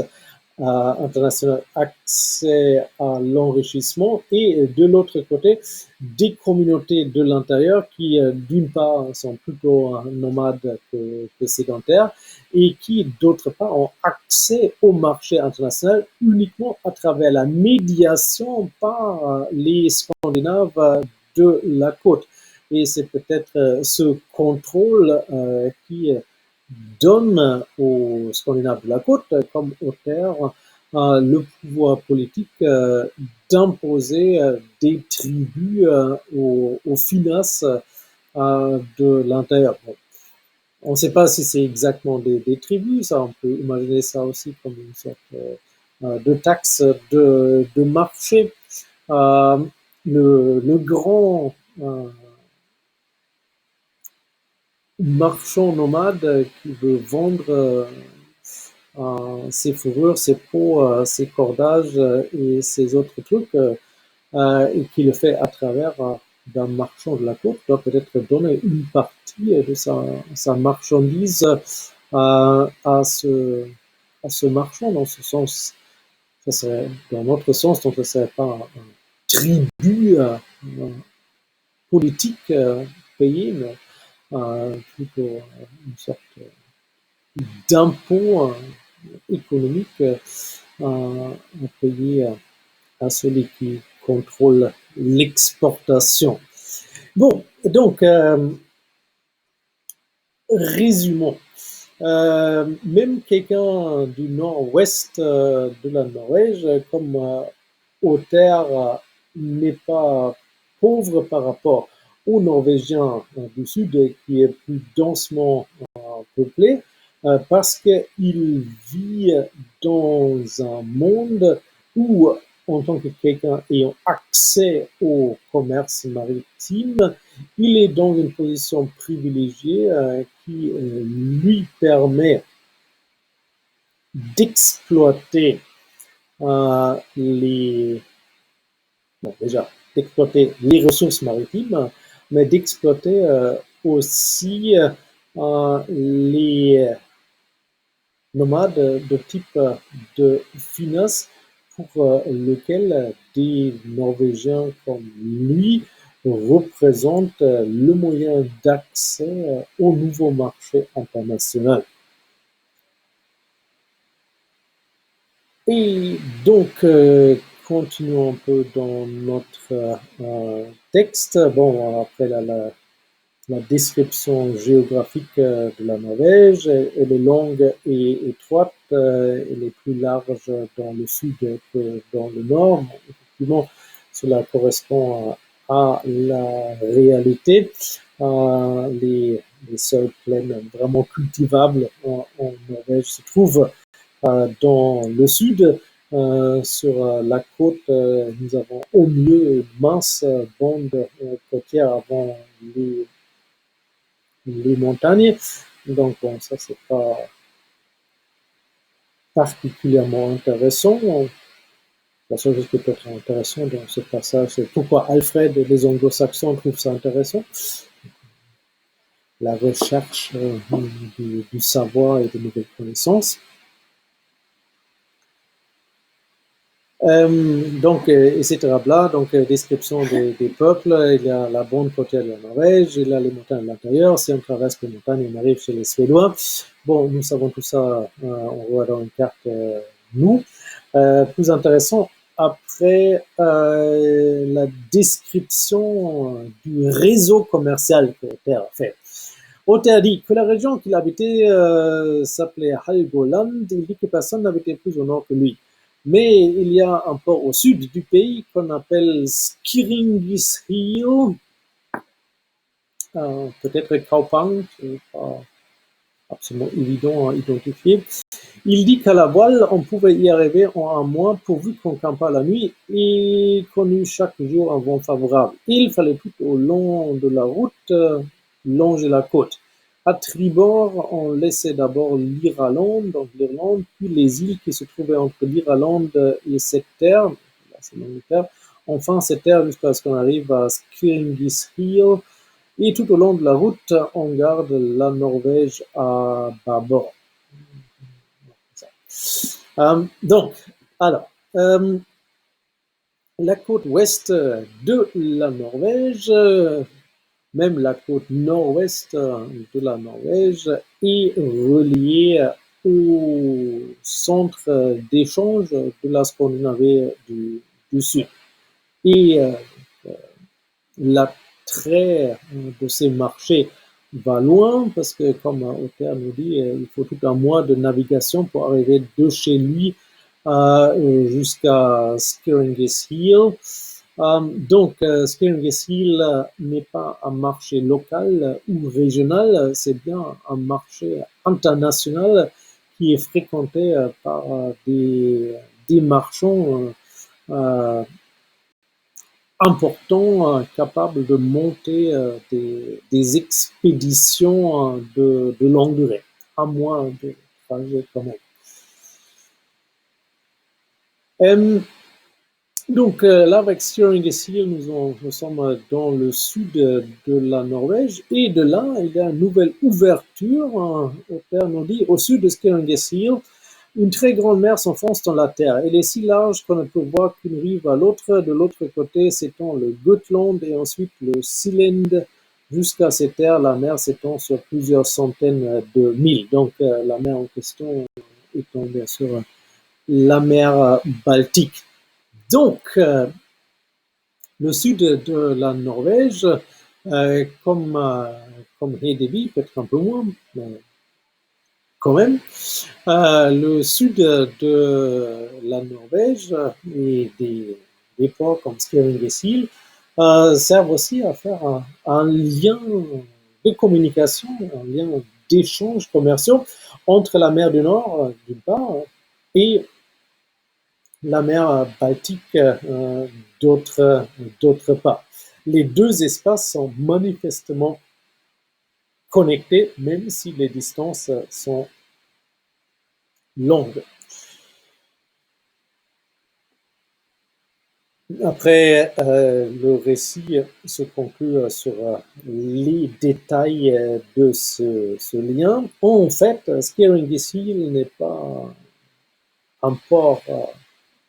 international, accès à l'enrichissement, et de l'autre côté, des communautés de l'intérieur qui, d'une part, sont plutôt nomades que sédentaires, et qui, d'autre part, ont accès au marché international uniquement à travers la médiation par les Scandinaves de la côte. Et c'est peut-être ce contrôle qui donne aux Scandinaves de la côte, comme Uther, le pouvoir politique d'imposer des tribus aux finances de l'intérieur. Bon, on ne sait pas si c'est exactement des tribus, ça, on peut imaginer ça aussi comme une sorte de taxe de marché. Le grand marchand nomade qui veut vendre ses fourrures, ses peaux, ses cordages et ses autres trucs, et qui le fait à travers d'un marchand de la côte, doit peut-être donner une partie de sa marchandise à ce marchand. Dans ce sens, ça serait, dans notre sens, donc ce ne serait pas un tribut politique payé, mais plutôt une sorte d'impôt économique payé à celui qui contrôle l'exportation. Bon, donc, résumons. Même quelqu'un du nord-ouest de la Norvège, comme Uther, n'est pas pauvre par rapport aux Norvégiens du sud, qui est plus densément peuplé, parce qu'il vit dans un monde où, en tant que quelqu'un ayant accès au commerce maritime, il est dans une position privilégiée qui lui permet d'exploiter d'exploiter les ressources maritimes, mais d'exploiter aussi les nomades de type de finance pour lequel des Norvégiens comme lui représentent le moyen d'accès au nouveau marché international. Et donc, continuons un peu dans notre texte. Bon, après la description géographique de la Norvège, elle est longue et étroite, elle est plus large dans le sud que dans le nord. Effectivement, cela correspond à la réalité. Les seules plaines vraiment cultivables en Norvège se trouvent dans le sud. Sur la côte, nous avons au mieux une mince bande côtière avant les montagnes. Donc, bon, ça, c'est pas particulièrement intéressant. La seule chose qui peut être intéressant dans ce passage, c'est pourquoi Alfred et les anglo-saxons trouvent ça intéressant. La recherche du savoir et de nouvelles connaissances. Donc, etc. Bla, donc, description des peuples, il y a la bande côtière de la Norvège, il y a les montagnes de l'intérieur, si on traverse les montagnes, on arrive chez les Suédois. Bon, nous savons tout ça, on voit dans une carte, nous. Plus intéressant, après la description du réseau commercial que Otter a fait. Otter dit que la région qu'il habitait s'appelait Helgoland, il dit que personne n'habitait plus au nord que lui. Mais il y a un port au sud du pays qu'on appelle Skirringisheel, peut-être Kaupang, c'est pas absolument évident à identifier. Il dit qu'à la voile, on pouvait y arriver en un mois pourvu qu'on campe pas la nuit et qu'on eût chaque jour un vent favorable. Il fallait tout au long de la route longer la côte. À tribord, on laissait d'abord l'Irlande, donc l'Irlande, puis les îles qui se trouvaient entre l'Irlande et cette terre, là c'est l'Angleterre, enfin cette terre jusqu'à ce qu'on arrive à Skirringisheel, et tout au long de la route, on garde la Norvège à bâbord. Donc, alors, la côte ouest de la Norvège, même la côte nord-ouest de la Norvège, est reliée au centre d'échange de la Scandinavie du Sud. Et l'attrait de ces marchés va loin parce que, comme Otter nous dit, il faut tout un mois de navigation pour arriver de chez lui jusqu'à Skirringisheel. Donc, Skirringisheel n'est pas un marché local ou régional, c'est bien un marché international qui est fréquenté par des marchands importants, capables de monter des expéditions de longue durée, à moins de trajet quand même. Donc là, avec Skirringisheel, nous sommes dans le sud de la Norvège, et de là, il y a une nouvelle ouverture, Otter nous dit, au sud de Skirringisheel, une très grande mer s'enfonce dans la terre. Elle est si large qu'on ne peut voir qu'une rive à l'autre. De l'autre côté s'étend le Gotland et ensuite le Sealand. Jusqu'à cette terre, la mer s'étend sur plusieurs centaines de milles. Donc la mer en question étant bien sûr la mer Baltique. Donc, le sud de la Norvège, comme Hedeby, peut-être un peu moins, mais quand même, le sud de la Norvège et des ports comme Skirringisheel servent aussi à faire un lien de communication, un lien d'échange commerciaux entre la mer du Nord, d'une part, et la mer Baltique, d'autre part. Les deux espaces sont manifestement connectés, même si les distances sont longues. Après, le récit se conclut sur les détails de ce lien. En fait, Skirringisheel n'est pas un port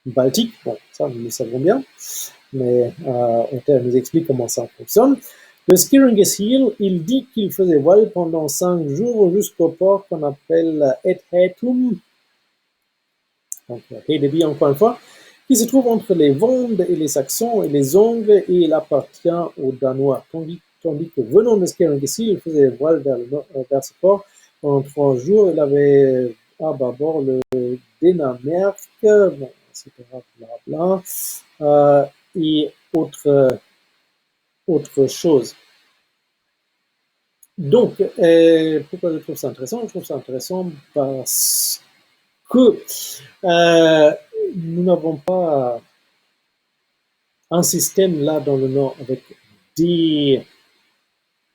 baltique, bon, ça nous le savons bien, mais on nous explique comment ça fonctionne. Le Skirringisheel, il dit qu'il faisait voile pendant 5 jours jusqu'au port qu'on appelle Edhetum, donc Hedeby encore une fois, qui se trouve entre les Vendes et les Saxons et les Ongles, et il appartient aux Danois. Tandis que venant de Skirringisheel, il faisait voile vers ce port pendant 3 jours. Il avait à bâbord le Denamerk, bon, etc. Blabla, et autre chose. Donc, pourquoi je trouve ça intéressant? Je trouve ça intéressant parce que nous n'avons pas un système là dans le Nord avec des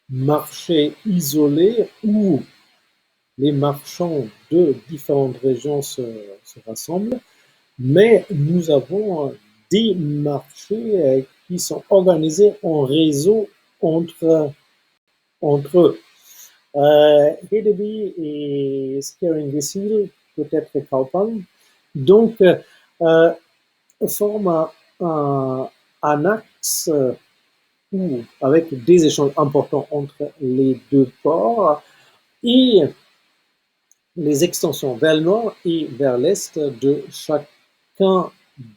marchés isolés où les marchands de différentes régions se rassemblent, mais nous avons des marchés qui sont organisés en réseau entre eux. Hedeby et Skirringisheel, peut-être Kaupang. Donc, forme un axe avec des échanges importants entre les deux ports et les extensions vers le nord et vers l'est de chacun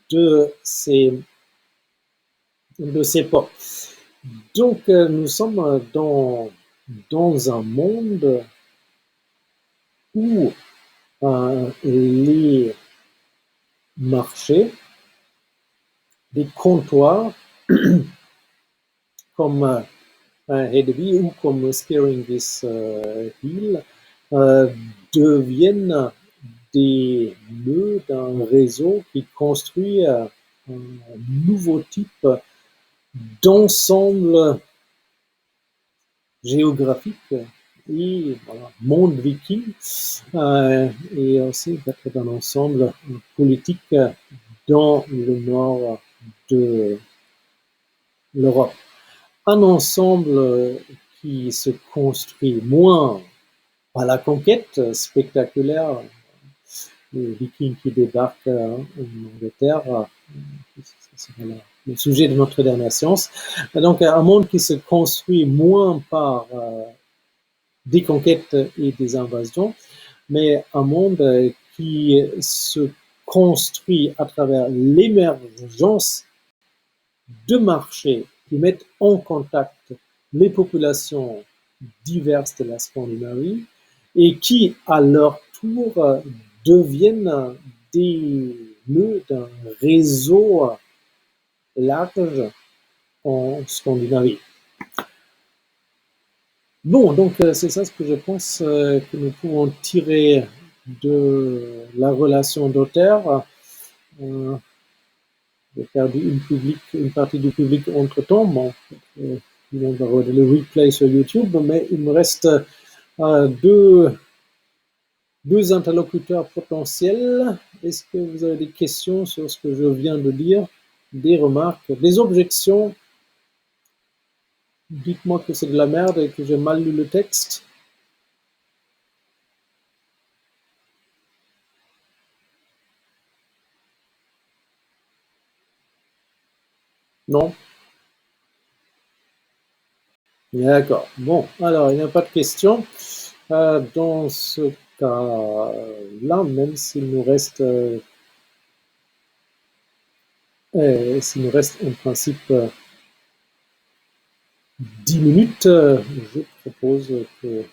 de ces ports. Donc, nous sommes dans un monde où les marchés, les comptoirs comme Hedeby ou comme Spearing this Hill deviennent des nœuds d'un réseau qui construit un nouveau type d'ensemble géographique et voilà, monde viking et aussi d'être d'un ensemble politique dans le nord de l'Europe. Un ensemble qui se construit moins par la conquête spectaculaire, les Vikings qui débarquent en Angleterre, c'est le sujet de notre dernière séance. Donc un monde qui se construit moins par des conquêtes et des invasions, mais un monde qui se construit à travers l'émergence de marchés qui mettent en contact les populations diverses de la Scandinavie et qui, à leur tour, deviennent des nœuds d'un réseau large en Scandinavie. Bon, donc c'est ça ce que je pense que nous pouvons tirer de la relation d'auteur. J'ai perdu une partie du public entre-temps. Bon, on va regarder le replay sur YouTube, mais il me reste deux interlocuteurs potentiels. Est-ce que vous avez des questions sur ce que je viens de dire, des remarques, des objections? Dites-moi que c'est de la merde et que j'ai mal lu le texte. Non? D'accord. Bon, alors, il n'y a pas de questions. Dans ce cas-là, même s'il nous reste en principe 10 minutes, je propose que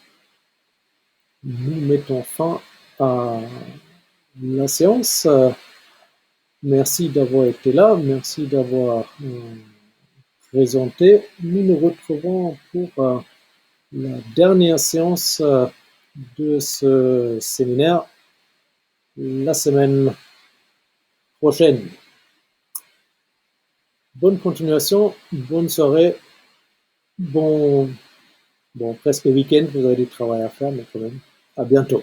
nous mettons fin à la séance. Merci d'avoir été là, merci d'avoir présenté. Nous nous retrouvons pour la dernière séance de ce séminaire la semaine prochaine. Bonne continuation, bonne soirée, bon presque week-end, vous avez du travail à faire, mais quand même, à bientôt.